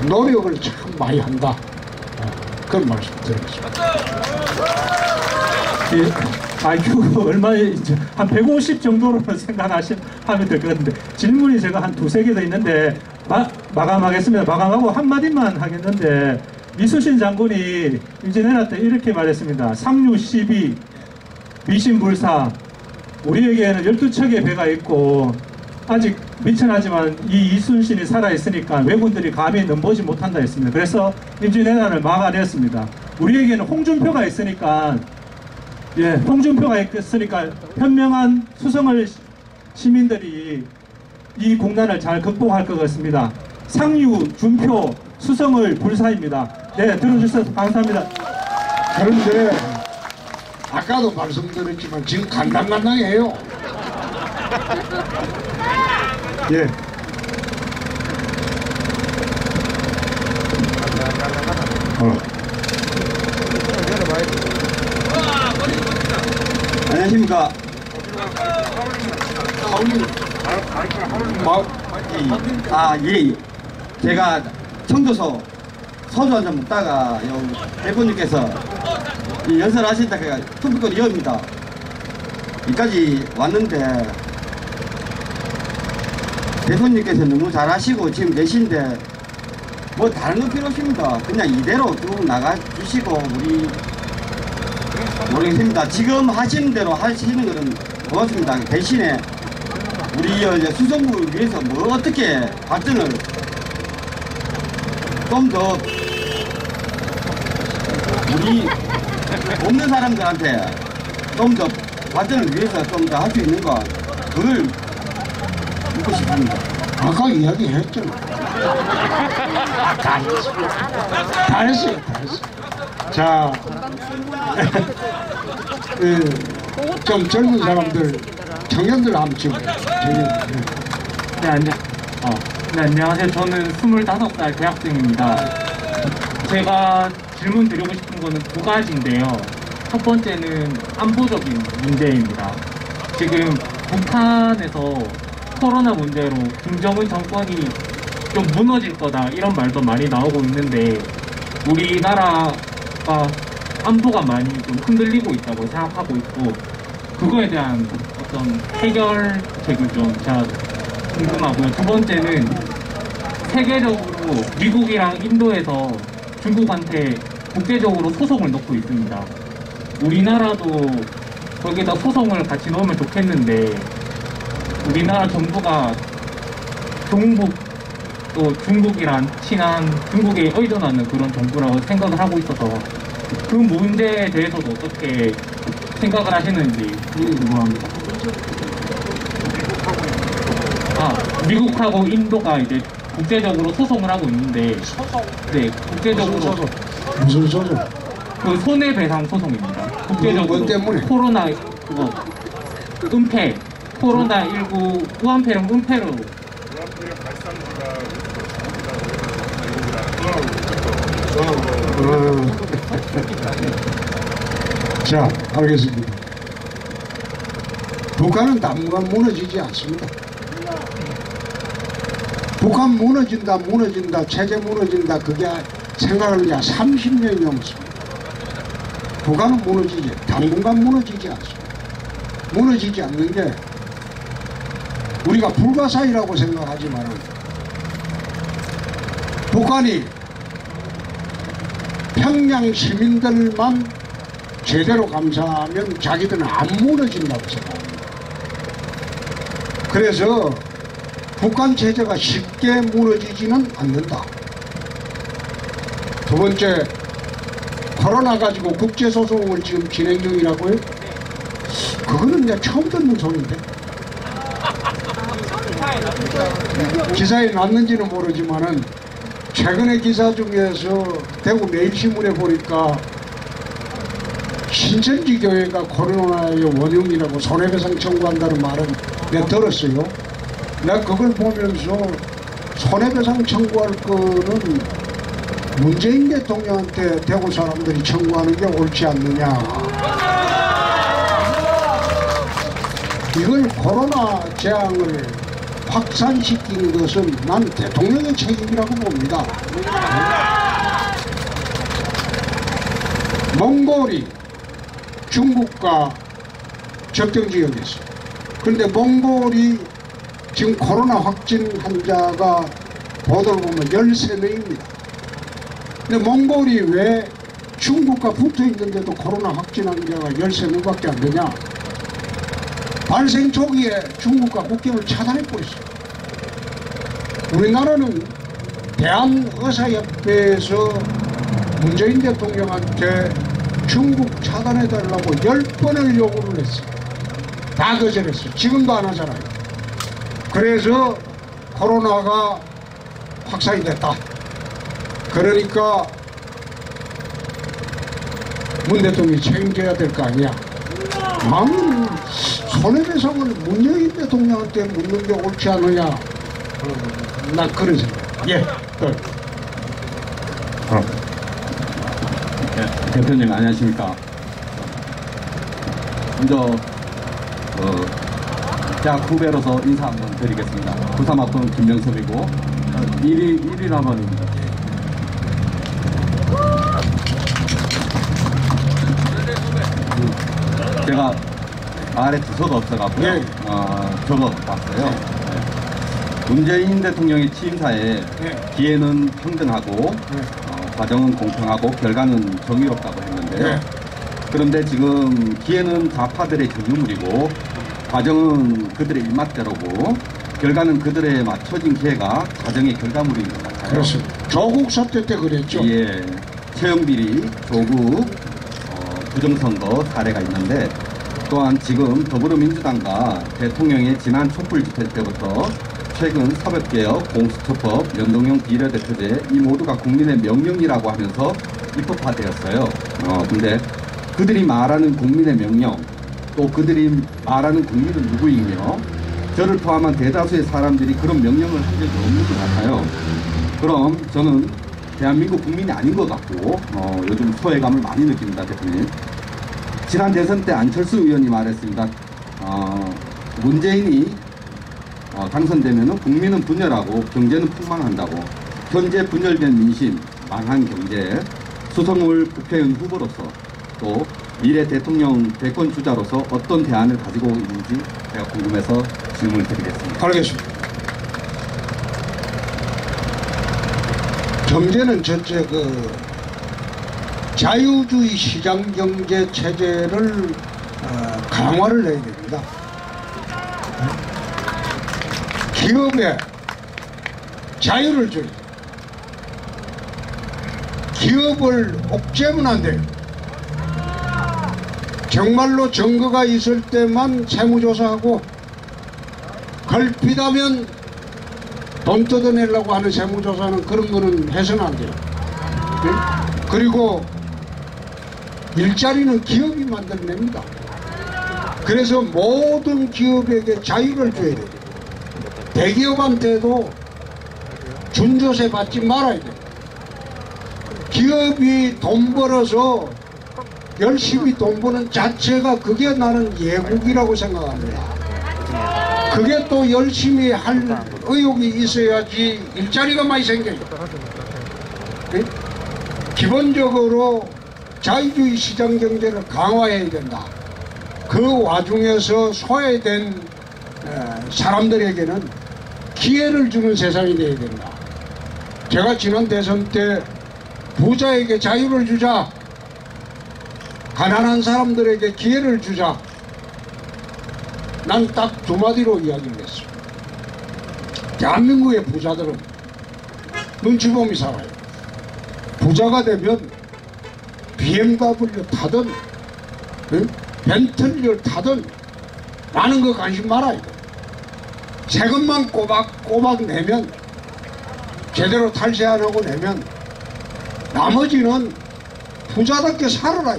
노력을 참 많이 한다. 그런 말씀 드리겠습니다. IQ가 한 150 정도로 생각하면 될 것 같은데 질문이 제가 한 두세 개 더 있는데 마감하겠습니다. 마감하고 한마디만 하겠는데 이순신 장군이 임진왜란 때 이렇게 말했습니다. 상류 12 미신불사 우리에게는 12척의 배가 있고 아직 미천하지만 이 이순신이 살아있으니까 왜군들이 감히 넘보지 못한다 했습니다. 그래서 임진왜란을 막아냈습니다. 우리에게는 홍준표가 있으니까 홍준표가 있으니까 현명한 수성을 시민들이 이 국난을 잘 극복할 것 같습니다. 상류, 준표, 수성을 불사입니다. 네, 들어주셔서 감사합니다. 그런데 아까도 말씀드렸지만 지금 간당간당해요. 예. 안녕하십니까. 예. 제가 청도서 소주 한잔 먹다가 대표님께서 연설하신다 그가 투표권이 이어입니다. 여기까지 왔는데 대표님께서 너무 잘하시고 지금 계신데 뭐 다른 거 필요 없습니다. 그냥 이대로 쭉 나가주시고 우리 모르겠습니다. 지금 하시는 대로 하시는 것은 고맙습니다. 대신에 우리 수성구를 위해서 뭐 어떻게 발전을 좀 더 우리 없는 사람들한테 좀 더 발전을 위해서 좀 더 할 수 있는 거 그걸 묻고 싶습니다. 아까 이야기했잖아. 다 했어요. 자, 좀 젊은 사람들, 청년들 한번 지금 네, 안녕하세요. 저는 25살 대학생입니다. 제가 질문 드리고 싶은 거는 두 가지인데요. 첫 번째는 안보적인 문제입니다. 지금 북한에서 코로나 문제로 김정은 정권이 좀 무너질 거다 이런 말도 많이 나오고 있는데 우리나라가 안보가 많이 좀 흔들리고 있다고 생각하고 있고 그거에 대한 어떤 해결책을 좀 제가 궁금하고요. 두 번째는 세계적으로 미국이랑 인도에서 중국한테 국제적으로 소송을 넣고 있습니다. 우리나라도 거기다 소송을 같이 넣으면 좋겠는데 우리나라 정부가 종북 또 중국이란 친한 중국에 의존하는 그런 정부라고 생각을 하고 있어서 그 문제에 대해서도 어떻게 생각을 하시는지 궁금합니다. 미국하고 인도가 이제 국제적으로 소송을 하고 있는데 네, 국제적으로 무슨 소송? 그 손해배상 소송입니다. 국제적으로 뭐 때문에? 코로나 그거 은폐 코로나19 우한폐렴 은폐로 자, 알겠습니다. 북한은 당분간 무너지지 않습니다. 북한 무너진다, 체제 무너진다, 그게 생각을 이제 30년이 넘었습니다. 북한은 당분간 무너지지 않습니다. 무너지지 않는 게 우리가 불가사의라고 생각하지만 북한이 평양 시민들만 제대로 감사하면 자기들은 안 무너진다고 생각합니다. 그래서 북한 체제가 쉽게 무너지지는 않는다. 두 번째, 코로나 가지고 국제소송을 지금 진행 중이라고요? 그거는 내가 처음 듣는 소리인데. 기사에 났는지는 모르지만은 최근에 기사 중에서 대구 매일신문에 보니까 신천지 교회가 코로나의 원흉이라고 손해배상 청구한다는 말은 내가 들었어요. 내가 그걸 보면서 손해배상 청구할 거는 문재인 대통령한테 대구 사람들이 청구하는 게 옳지 않느냐. 이걸 코로나 재앙을 확산시킨 것은 난 대통령의 책임이라고 봅니다. 몽골이 중국과 접경 지역에 있어요. 그런데 몽골이 지금 코로나 확진 환자가 보도를 보면 13명입니다. 근데 몽골이 왜 중국과 붙어 있는데도 코로나 확진 환자가 13명밖에 안 되냐? 발생 초기에 중국과 국경을 차단해버렸어요. 우리나라는 대한의사협회에서 문재인 대통령한테 중국 차단해달라고 10번을 요구를 했어요. 다 거절했어요. 지금도 안 하잖아요. 그래서 코로나가 확산이 됐다. 그러니까 문 대통령이 책임져야 될 거 아니야. 참 손해배상을 문재인 대통령한테 묻는 게 옳지 않느냐. 난 그런 생각. 예. 네, 대표님 안녕하십니까. 먼저 대학 후배로서 인사 한번 드리겠습니다. 부사마폰 김명섭이고 1위 남원입니다. 제가 말에 주소가 없어가지고요. 네. 적어봤어요. 네. 문재인 대통령의 취임사에 기회는 평등하고 과정은 공평하고 결과는 정의롭다고 했는데요. 네. 그런데 지금 기회는 좌파들의 정유물이고 과정은 그들의 입맛대로고 결과는 그들의 맞춰진 기회가 과정의 결과물인 것 같아요. 그렇습니다. 조국 사태 때 그랬죠. 예, 채용비리, 조국, 부정선거 사례가 있는데 또한 지금 더불어민주당과 대통령의 지난 촛불 집회 때부터 최근 사법개혁, 공수처법, 연동형 비례대표제 이 모두가 국민의 명령이라고 하면서 입법화되었어요. 근데 그들이 말하는 국민의 명령 또 그들이 말하는 국민은 누구이며 저를 포함한 대다수의 사람들이 그런 명령을 한 적이 없는 것 같아요. 그럼 저는 대한민국 국민이 아닌 것 같고 요즘 소외감을 많이 느낍니다. 대표님. 지난 대선 때 안철수 의원이 말했습니다. 문재인이 당선되면 국민은 분열하고 경제는 풍망한다고. 현재 분열된 민심, 망한 경제, 수성울 국회의원 후보로서 또 미래 대통령 대권 주자로서 어떤 대안을 가지고 있는지 제가 궁금해서 질문을 드리겠습니다. 알겠습니다. 경제는 전체 자유주의 시장 경제 체제를 강화를 해야 됩니다. 기업에 자유를 줘야 돼요. 기업을 옥죄면 안 돼요. 정말로 증거가 있을 때만 세무조사하고 걸핏하면 돈 뜯어내려고 하는 세무조사는 그런 거는 해서는 안 돼요. 네? 그리고 일자리는 기업이 만들어냅니다. 그래서 모든 기업에게 자유를 줘야 돼요. 대기업한테도 준조세 받지 말아야 돼요. 기업이 돈 벌어서 열심히 돈 버는 자체가 그게 나는 예국이라고 생각합니다. 그게 또 열심히 할 의욕이 있어야지 일자리가 많이 생겨요. 네? 기본적으로 자유주의 시장 경제를 강화해야 된다. 그 와중에서 소외된 사람들에게는 기회를 주는 세상이 되어야 된다. 제가 지난 대선 때 부자에게 자유를 주자, 가난한 사람들에게 기회를 주자, 난 딱 두 마디로 이야기를 했어. 대한민국의 부자들은 눈치보미 살아요. 부자가 되면 BMW 타든 벤틀리를 타든 많은 거 관심 말아야 돼. 세금만 꼬박꼬박 내면, 제대로 탈세 안 하고 내면 나머지는 부자답게 살아라.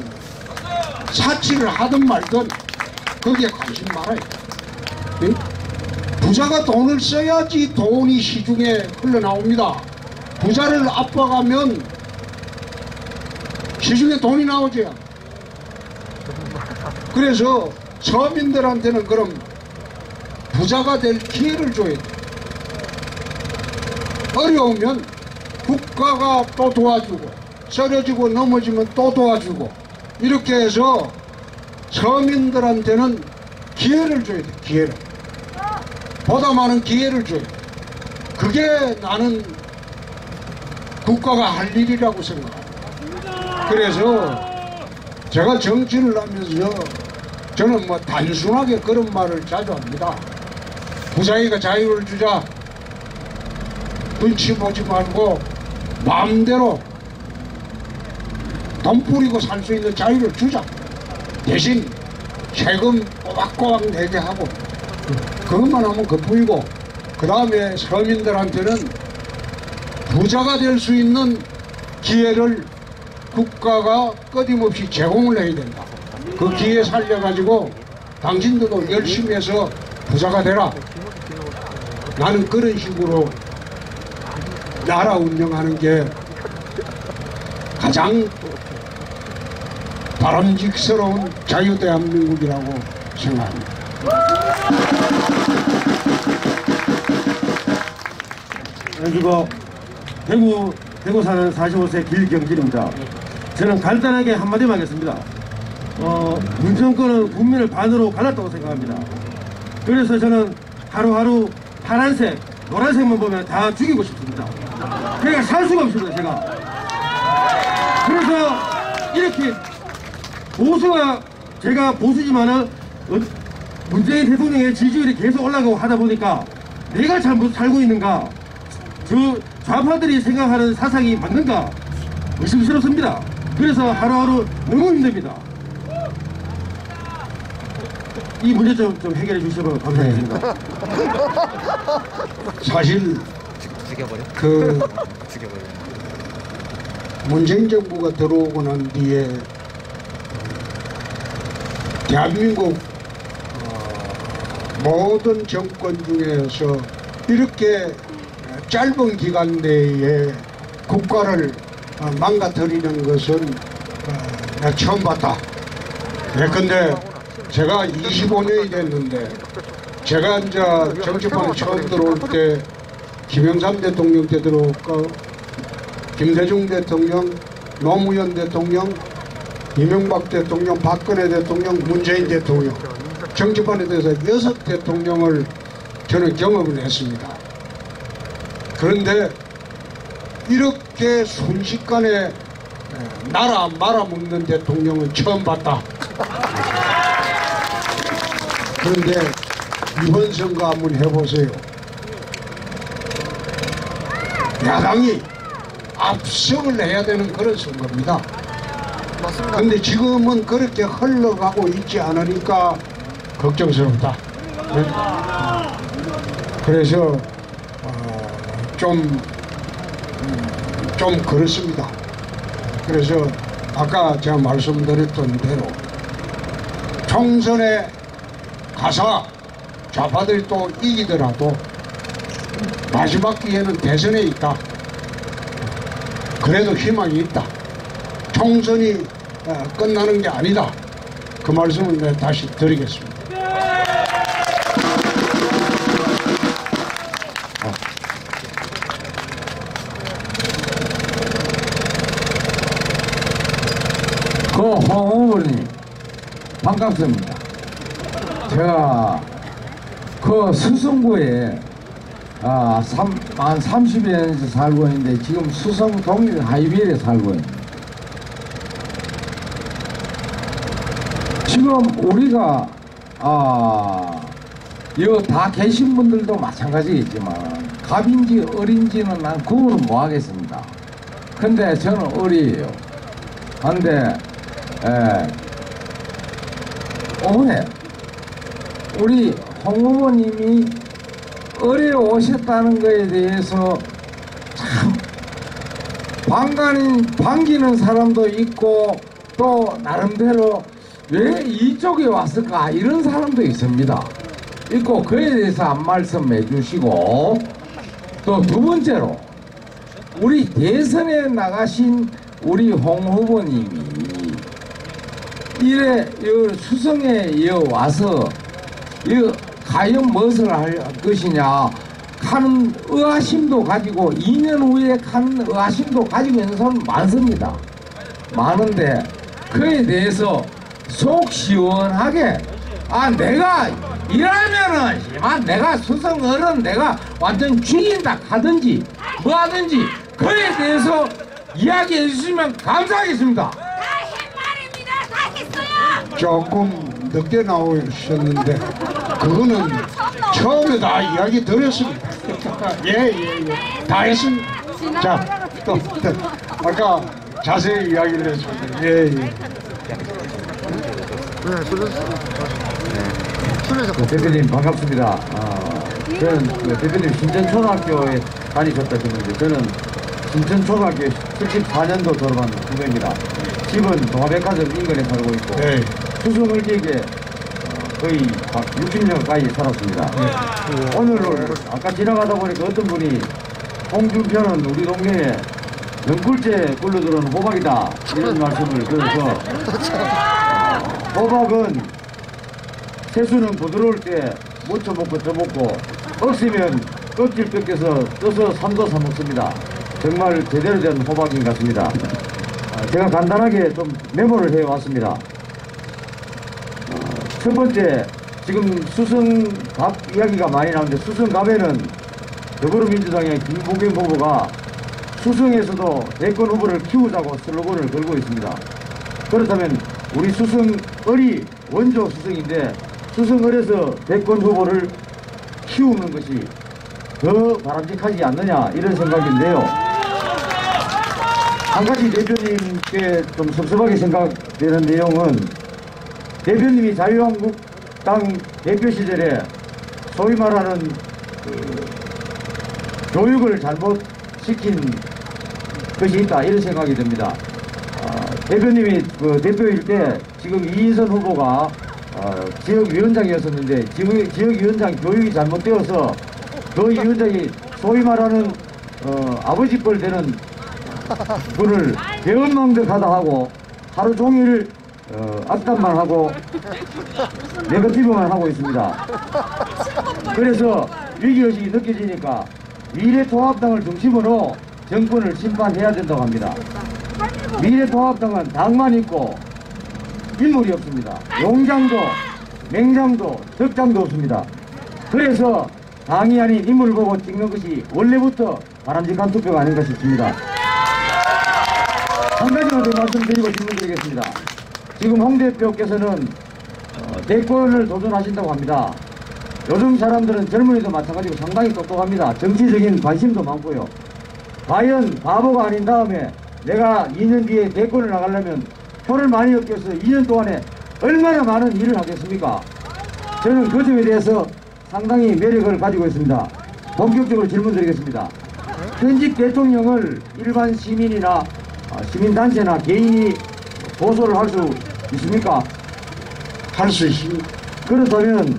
사치를 하든 말든 거기에 관심 말아야 돼. 네? 부자가 돈을 써야지 돈이 시중에 흘러나옵니다. 부자를 압박하면 시중에 돈이 나오죠. 그래서 서민들한테는 그럼 부자가 될 기회를 줘야 돼. 어려우면 국가가 또 도와주고, 쓰러지고 넘어지면 또 도와주고, 이렇게 해서 서민들한테는 기회를 줘야 돼. 기회를. 보다 많은 기회를 줘야 돼. 그게 나는 국가가 할 일이라고 생각합니다. 그래서 제가 정치를 하면서 저는 뭐 단순하게 그런 말을 자주 합니다. 부자에게 자유를 주자. 눈치 보지 말고 마음대로 돈 뿌리고 살 수 있는 자유를 주자. 대신 세금 꼬박꼬박 내게 하고, 그것만 하면 그뿐이고, 그 다음에 서민들한테는 부자가 될 수 있는 기회를 국가가 끊임없이 제공을 해야 된다. 그 기회 살려가지고 당신들도 열심히 해서 부자가 되라. 나는 그런 식으로 나라 운영하는 게 가장 바람직스러운 자유대한민국이라고 생각합니다. 그리고 대구 사는 45세 길경진입니다. 저는 간단하게 한마디만 하겠습니다. 문정권은 국민을 반으로 갈랐다고 생각합니다. 그래서 저는 하루하루 파란색, 노란색만 보면 다 죽이고 싶습니다. 그러니까 살 수가 없습니다, 제가. 그래서 이렇게 보수가, 제가 보수지만은 문재인 대통령의 지지율이 계속 올라가고 하다 보니까 내가 잘못 살고 있는가, 저 좌파들이 생각하는 사상이 맞는가 의심스럽습니다. 그래서 하루하루 너무 힘듭니다. 이 문제 좀 해결해 주시면 감사하겠습니다. 사실 그 문재인 정부가 들어오고 난 뒤에 대한민국 모든 정권 중에서 이렇게 짧은 기간 내에 국가를 망가뜨리는 것은 내가 처음 봤다. 예컨대 제가 25년이 됐는데, 제가 이제 정치판에 처음 들어올 때 김영삼 대통령 때 들어올까, 김대중 대통령, 노무현 대통령, 이명박 대통령, 박근혜 대통령, 문재인 대통령, 정치판에 대해서 6 대통령을 저는 경험을 했습니다. 그런데 이렇게 순식간에 나라 말아먹는 대통령은 처음 봤다. 그런데 이번 선거 한번 해보세요. 야당이 압승을 해야 되는 그런 선거입니다. 그런데 지금은 그렇게 흘러가고 있지 않으니까 걱정스럽다. 그래서 좀 그렇습니다. 그래서 아까 제가 말씀드렸던 대로 총선에 가서 좌파들이 또 이기더라도 마지막 기회는 대선에 있다. 그래도 희망이 있다. 총선이 끝나는 게 아니다. 그 말씀을 내가 다시 드리겠습니다. 홍 후보님 반갑습니다. 제가 그 수성구에 한 30여 년에서 살고 있는데 지금 수성 동일 하이비엘에 살고 있습니다. 지금 우리가 여기 다 계신 분들도 마찬가지겠지만 갑인지 어린지는 난 구분은 못 하겠습니다. 근데 저는 어리예요. 근데 올해 우리 홍 후보님이 어려오셨다는 것에 대해서 참 반기는 사람도 있고 또 나름대로 왜 이쪽에 왔을까 이런 사람도 있습니다. 있고 그에 대해서 한 말씀해 주시고, 또 두 번째로 우리 대선에 나가신 우리 홍 후보님이 이래 수성에 와서 과연 무엇을 할 것이냐 하는 의아심도 가지고 2년 후에 하는 의아심도 가지고 있는 사람 많습니다. 많은데 그에 대해서 속 시원하게 내가 일하면은 내가 수성 어른 내가 완전 죽인다 하든지 뭐 하든지 그에 대해서 이야기해 주시면 감사하겠습니다. 조금 늦게 나오셨는데 그거는 처음에 다 이야기 드렸습니다. 예. 다 했습니다. 자, 또 아까 자세히 이야기를 했습니다. 예. 대표님 반갑습니다. 저는 대표님 신천초등학교에 다니셨다셨는데 저는 신천초등학교 74년도 졸업한 후배입니다. 집은 동아백화점 인근에 살고 있고 네. 수성을지역에 거의 60년 가까이 살았습니다. 오늘을 아까 지나가다 보니까 어떤 분이 홍준표는 우리 동네에 연꿀째 굴러들어오는 호박이다 이런 말씀을 드려서 호박은 세수는 부드러울 때 무쳐 먹고 쪄 먹고 억시면 껍질 뺏겨서 떠서 삶도 사 먹습니다. 정말 제대로 된 호박인 것 같습니다. 제가 간단하게 좀 메모를 해왔습니다. 첫 번째, 지금 수성갑 이야기가 많이 나오는데 수성갑에는 더불어민주당의 김부겸 후보가 수성에서도 대권 후보를 키우자고 슬로건을 걸고 있습니다. 그렇다면 우리 수성을이 원조 수성인데 수성을에서 대권 후보를 키우는 것이 더 바람직하지 않느냐 이런 생각인데요. 한 가지 대표님께 좀 섭섭하게 생각되는 내용은 대표님이 자유한국당 대표 시절에 소위 말하는 교육을 잘못시킨 것이 있다 이런 생각이 듭니다. 대표님이 대표일 때 지금 이인선 후보가 지역위원장이었었는데 지역위원장 교육이 잘못되어서 그 위원장이 소위 말하는 아버지 뻘 되는 분을 배은망덕하다 하고 하루 종일 악담만 하고 네거티브만 하고 있습니다. 그래서 위기의식이 느껴지니까 미래통합당을 중심으로 정권을 심판해야 된다고 합니다. 미래통합당은 당만 있고 인물이 없습니다. 용장도 맹장도 덕장도 없습니다. 그래서 당이 아닌 인물을 보고 찍는 것이 원래부터 바람직한 투표가 아닌가 싶습니다. 한 가지만 더 말씀드리고 질문드리겠습니다. 지금 홍 대표께서는 대권을 도전하신다고 합니다. 요즘 사람들은 젊은이도 마찬가지고 상당히 똑똑합니다. 정치적인 관심도 많고요. 과연 바보가 아닌 다음에 내가 2년 뒤에 대권을 나가려면 표를 많이 얻기 위해서 2년 동안에 얼마나 많은 일을 하겠습니까? 저는 그 점에 대해서 상당히 매력을 가지고 있습니다. 본격적으로 질문드리겠습니다. 현직 대통령을 일반 시민이나 시민단체나 개인이 고소를 할 수 있습니까? 할 수 있습니다. 그렇다면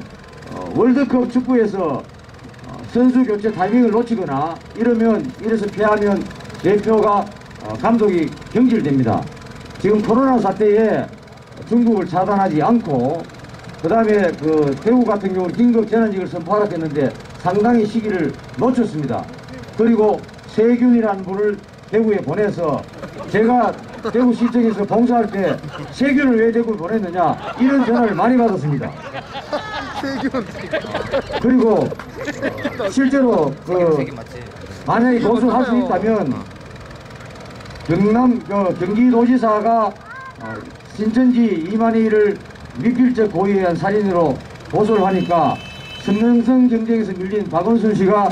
월드컵 축구에서 선수 교체 타이밍을 놓치거나 이래서 패하면 대표가 감독이 경질됩니다. 지금 코로나 사태에 중국을 차단하지 않고 그 다음에 대구 같은 경우는 긴급 재난직을 선포하라 했는데 상당히 시기를 놓쳤습니다. 그리고 세균이라는 분을 대구에 보내서 제가 대구시청에서 봉사할 때 세균을 왜 대구에 보냈느냐 이런 전화를 많이 받았습니다. 그리고 실제로 만약에 고소할 수 있다면 경기도지사가 신천지 이만희를 미필적 고의에 의한 살인으로 고소를 하니까 선명성 경쟁에서 밀린 박원순 씨가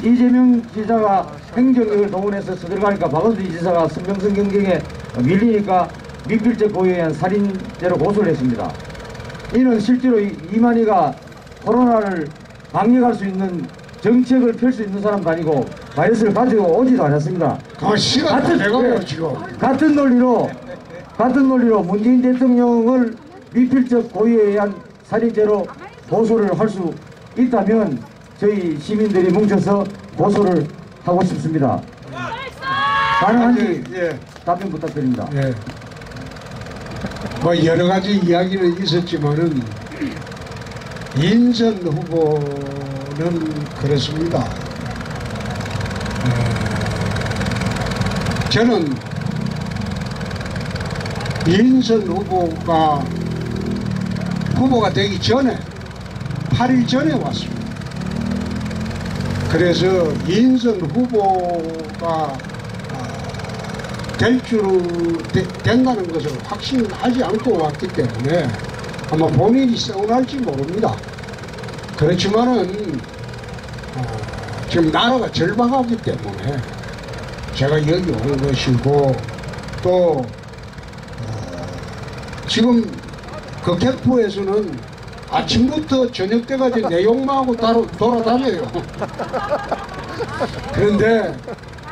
이재명 지사가 행정력을 동원해서 서들어가니까 박원순 지사가 선명성 경쟁에 밀리니까 미필적 고의에 의한 살인죄로 고소를 했습니다. 이는 실제로 이만희가 코로나를 방역할 수 있는 정책을 펼 수 있는 사람도 아니고 바이러스를 가지고 오지도 않았습니다. 같은 논리로 문재인 대통령을 미필적 고의에 의한 살인죄로 고소를 할 수 있다면 저희 시민들이 뭉쳐서 고소를 하고 싶습니다. 가능한지 답변 부탁드립니다. 예. 뭐 여러 가지 이야기는 있었지만은 인선 후보는 그렇습니다. 저는 인선 후보가 되기 전에 8일 전에 왔습니다. 그래서 인선 후보가 된다는 것을 확신하지 않고 왔기 때문에 아마 본인이 서운할지 모릅니다. 그렇지만은 지금 나라가 절박하기 때문에 제가 여기 온 것이고 또 지금 그 격포에서는 아침부터 저녁 때까지 내 욕망하고 돌아다녀요. 그런데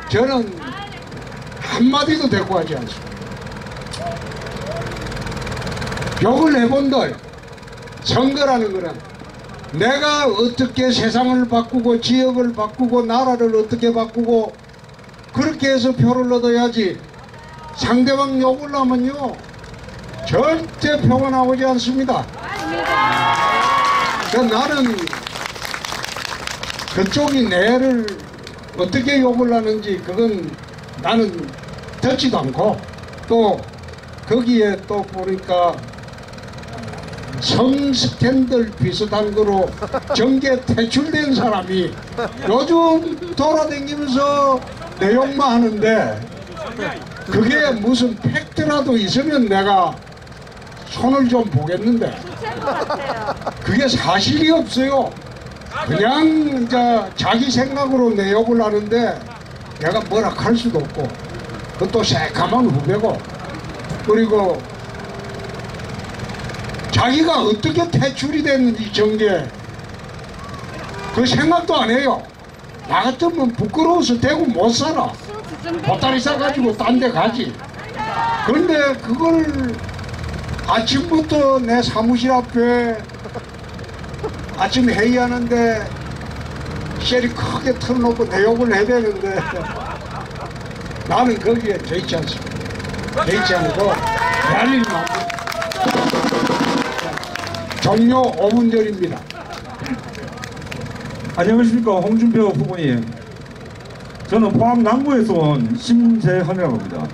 저는 한마디도 대꾸하지 않습니다. 욕을 해본들 선거라는 거는 내가 어떻게 세상을 바꾸고 지역을 바꾸고 나라를 어떻게 바꾸고 그렇게 해서 표를 얻어야지 상대방 욕을 하면요 절대 표가 나오지 않습니다. 나는 그쪽이 내를 어떻게 욕을 하는지 그건 나는 듣지도 않고 또 거기에 또 보니까 성스캔들 비슷한 거로 정계 퇴출된 사람이 요즘 돌아다니면서 내용만 하는데 그게 무슨 팩트라도 있으면 내가 손을 좀 보겠는데 그게 사실이 없어요. 그냥 이제 자기 생각으로 내욕을 하는데 내가 뭐라 할 수도 없고 그것도 새까만 후배고 그리고 자기가 어떻게 퇴출이 됐는지 정계 그 생각도 안 해요. 나 같으면 부끄러워서 대구 못 살아. 보따리 싸가지고 딴 데 가지. 그런데 그걸 아침부터 내 사무실 앞에 아침 회의하는데 쉘이 크게 틀어놓고 내 욕을 해대는데 나는 거기에 되지 않습니다. 되지 않고 할 일만 종료 5분 전입니다. 안녕하십니까, 홍준표 후보님. 저는 포항 남구에서 온 심재헌이라고 합니다.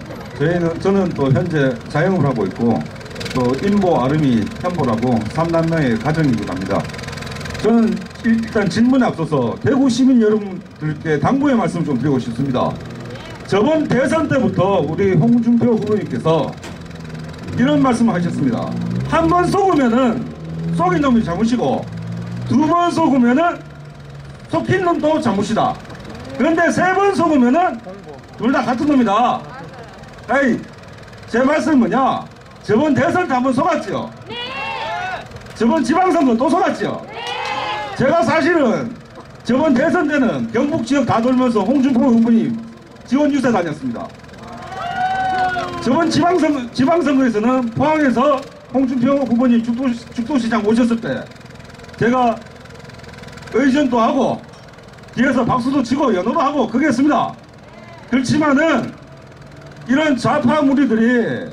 저는 또 현재 자영업을 하고 있고 또 인보 아름이 현보라고 3남매의 가정이기도 합니다. 저는 일단 질문에 앞서서 대구 시민 여러분들께 당부의 말씀 좀 드리고 싶습니다. 저번 대선 때부터 우리 홍준표 후보님께서 이런 말씀을 하셨습니다. 한 번 속으면은 속인 놈이 잘못이고 두 번 속으면은 속인 놈도 잘못이다. 그런데 세 번 속으면은 둘 다 같은 놈이다. 아이, 제 말씀은 뭐냐? 저번 대선 때 한 번 속았죠? 네. 저번 지방선거 또 속았죠? 네. 제가 사실은 저번 대선 때는 경북 지역 다 돌면서 홍준표 후보님 지원 유세 다녔습니다. 저번 지방선거에서는 포항에서 홍준표 후보님 죽도시장 오셨을 때 제가 의전도 하고 뒤에서 박수도 치고 연호도 하고 그랬습니다. 그렇지만은 이런 좌파 무리들이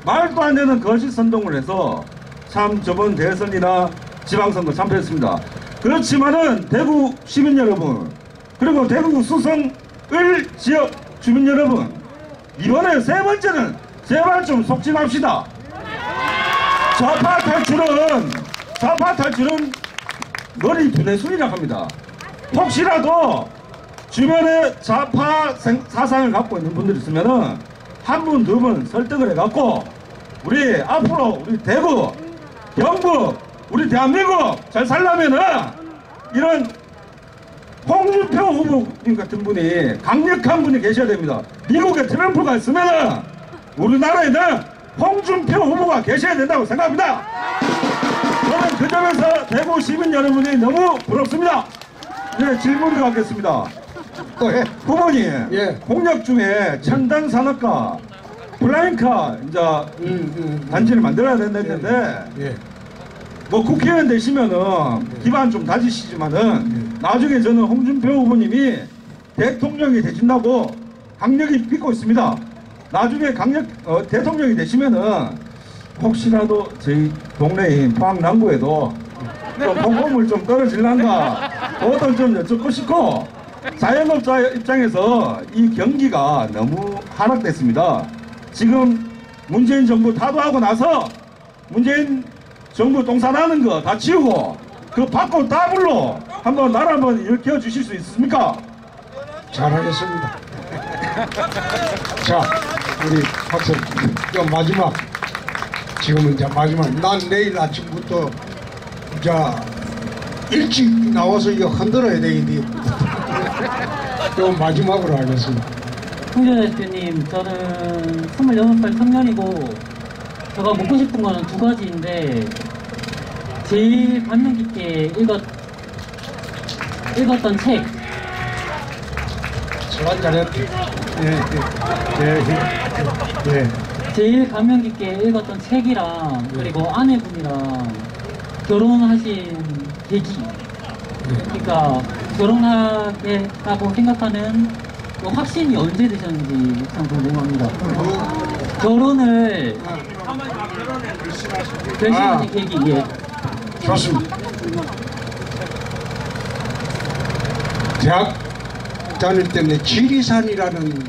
말도 안 되는 거짓 선동을 해서 참 저번 대선이나 지방선거 참패했습니다. 그렇지만은 대구 시민 여러분 그리고 대구 수성을 지역 주민 여러분 이번에 세 번째는 제발 좀 속지 맙시다. 좌파 탈출은 머리 두뇌술이라고 합니다. 혹시라도 주변에 좌파 사상을 갖고 있는 분들이 있으면은 한 번, 두 번 설득을 해갖고 우리 앞으로 우리 대구, 경북, 우리 대한민국 잘 살려면은 이런 홍준표 후보님 같은 분이 강력한 분이 계셔야 됩니다. 미국에 트럼프가 있으면은 우리나라에는 홍준표 후보가 계셔야 된다고 생각합니다. 저는 그 점에서 대구 시민 여러분이 너무 부럽습니다. 네, 질문 드리겠습니다. 후보님, 예. 공약 중에 첨단 산업과 블라인카 이제 단지를 만들어야 된다는데 예. 뭐 국회의원 되시면은 기반 좀 다지시지만은 나중에 저는 홍준표 후보님이 대통령이 되신다고 강력히 믿고 있습니다. 나중에 대통령이 되시면은 혹시라도 저희 동네인 포항 남구에도 좀 폭염을 좀 떨어질란가 그것도 좀 여쭙고 싶고 자영업자 입장에서 이 경기가 너무 하락됐습니다. 지금 문재인 정부 타도하고 나서 문재인 정부 동산하는 거 다 치우고 그 바꿔 더블로 한번 나라 한번 일으켜 주실 수 있습니까? 잘하겠습니다. 자, 우리 학생, 마지막. 지금은 이제 마지막. 난 내일 아침부터 이제 일찍 나와서 이거 흔들어야 되겠니? 또 마지막으로 하겠습니다. 홍준표 대표님, 저는 26살 청년이고 제가 묻고 싶은 거는 두 가지인데 제일 감명 깊게 읽었던 책. 술 한잔 했지. 예. 제일 감명 깊게 읽었던 책이랑 그리고 아내분이랑 결혼하신 계기, 그러니까 결혼하겠다고 생각하는 그 확신이 언제 되셨는지 참 궁금합니다. 결혼을 결심하신 계기. 예. 좋습니다. 대학 다닐 때는 지리산이라는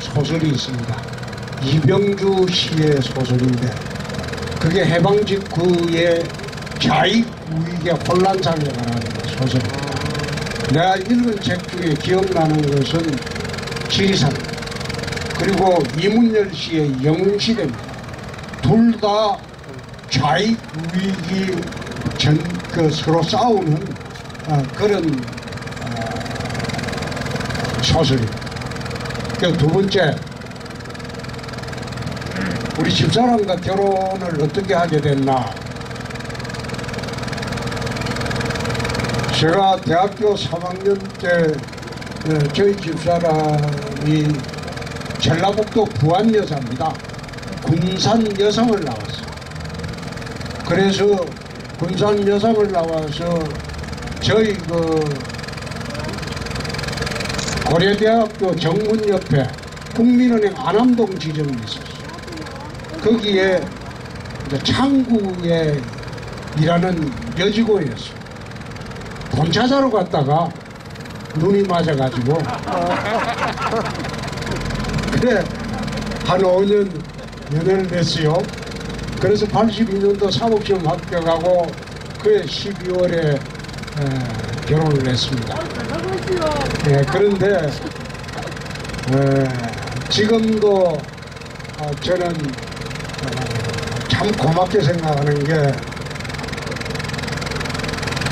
소설이 있습니다. 이병주 시의 소설인데 그게 해방 직후의 좌익 우익의 혼란상에 관한 소설입니다. 내가 읽은 책 중에 기억나는 것은 지리산 그리고 이문열 씨의 영웅시대입니다. 둘 다 좌익 우익이 서로 싸우는 그런 소설입니다. 두 번째, 우리 집사람과 결혼을 어떻게 하게 됐나. 제가 대학교 3학년 때 저희 집사람이 전라북도 부안 여사입니다. 군산 여성을 나왔어요. 그래서 군산 여성을 나와서 저희 고려대학교 정문 옆에 국민은행 안암동 지점이 있었어요. 거기에 창구에 일하는 여직원이었어요. 돈 찾아러 갔다가 눈이 맞아가지고 그래 한 5년 연애를 했어요. 그래서 82년도 사법시험 합격하고 그해 12월에 결혼을 했습니다. 그런데 지금도 저는 참 고맙게 생각하는 게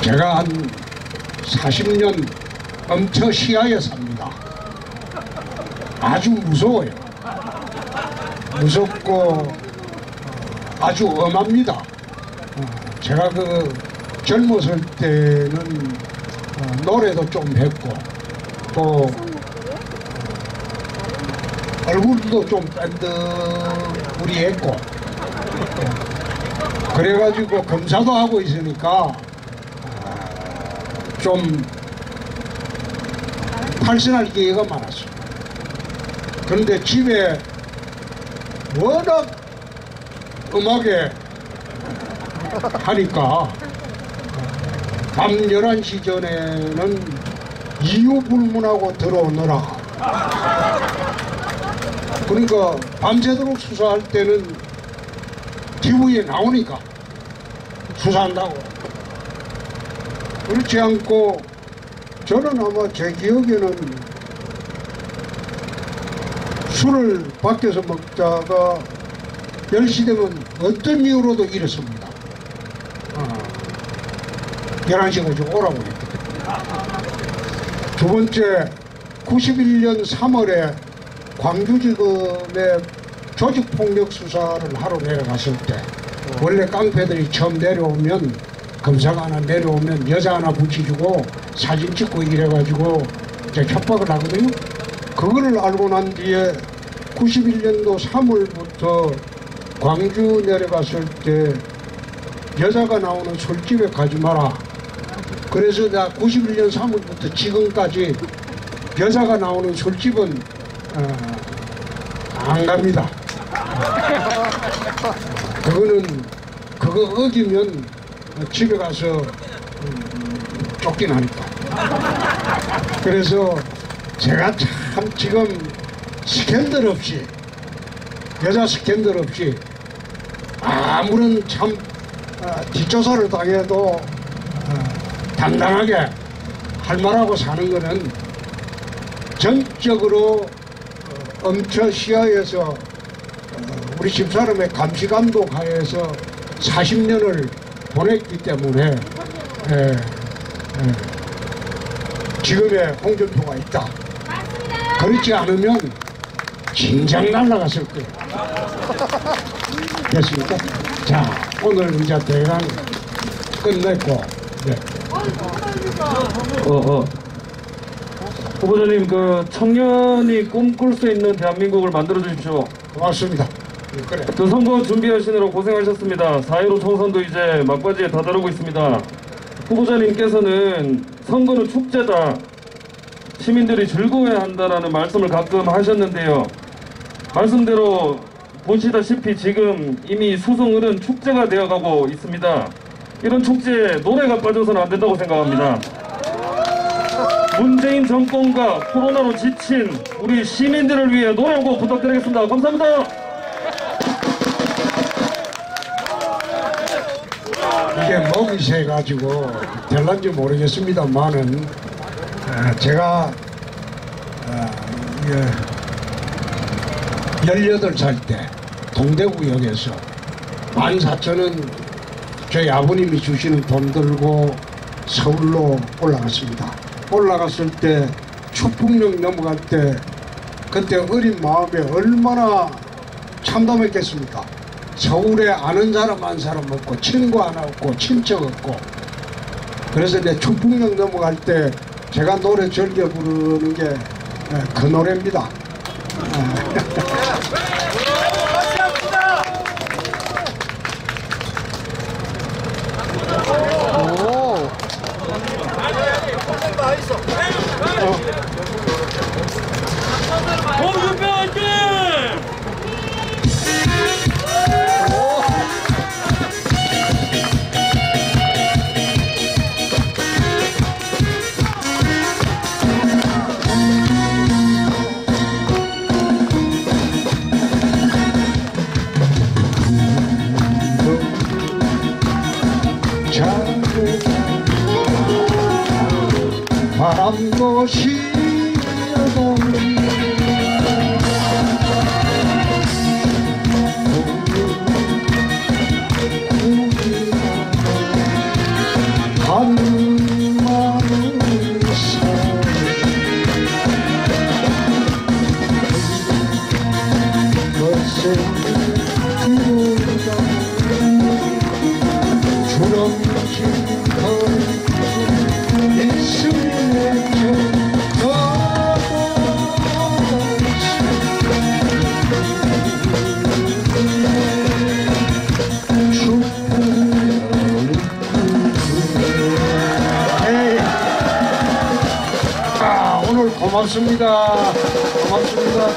제가 한 40년 엄처 시야에 삽니다. 아주 무서워요. 무섭고 아주 엄합니다. 제가 젊었을 때는 노래도 좀 했고 또 얼굴도 좀 뺀득우리했고 그래가지고 검사도 하고 있으니까 좀 탈선할 기회가 많았어요. 그런데 집에 워낙 음악에 하니까 밤 11시 전에는 이유 불문하고 들어오느라 그러니까 밤새도록 수사할 때는 TV에 나오니까 수사한다고. 그렇지 않고 저는 아마 제 기억에는 술을 밖에서 먹다가 10시 되면 어떤 이유로도 이랬습니다. 11시 오지 오라고 했거든요. 두 번째, 91년 3월에 광주지검에 조직폭력 수사를 하러 내려갔을 때 원래 깡패들이 처음 내려오면 검사가 하나 내려오면 여자 하나 붙여주고 사진 찍고 이래가지고 이제 협박을 하거든요. 그거를 알고 난 뒤에 91년도 3월부터 광주 내려갔을 때 여자가 나오는 술집에 가지 마라. 그래서 내가 91년 3월부터 지금까지 여자가 나오는 술집은 안 갑니다. 그거 어기면 집에 가서 쫓겨나니까. 그래서 제가 참 지금 스캔들 없이 여자 스캔들 없이 아무런 참 뒷조사를 당해도 당당하게 할 말하고 사는 거는 전적으로 엄처 시야에서 우리 집사람의 감시 감독 하에서 40년을 보냈기 때문에 지금의 홍준표가 있다. 그렇지 않으면 진작 날아갔을 거예요. 됐습니까? 자, 오늘 이제 대강 끝냈고, 네. 후보자님, 청년이 꿈꿀 수 있는 대한민국을 만들어 주십시오. 고맙습니다. 그 선거 준비하시느라 고생하셨습니다. 4.15 총선도 이제 막바지에 다다르고 있습니다. 후보자님께서는 선거는 축제다, 시민들이 즐거워야 한다라는 말씀을 가끔 하셨는데요. 말씀대로 보시다시피 지금 이미 수성을은 축제가 되어가고 있습니다. 이런 축제에 노래가 빠져서는 안 된다고 생각합니다. 문재인 정권과 코로나로 지친 우리 시민들을 위해 노래 한 곡 부탁드리겠습니다. 감사합니다. 이게 목이 새가지고 될런지 모르겠습니다만은 제가 18살 때 동대구역에서 14,000원 저희 아버님이 주시는 돈 들고 서울로 올라갔습니다. 올라갔을 때 추풍령 넘어갈 때 그때 어린 마음에 얼마나 참담했겠습니까? 서울에 아는 사람 한 사람 없고 친구 하나 없고 친척 없고, 그래서 이제 추풍령 넘어갈 때 제가 노래 즐겨 부르는 게 그 노래입니다. 바람도 시려도 하는 마음을 것을 들어가 주렁진 거리 오늘 고맙습니다. 고맙습니다.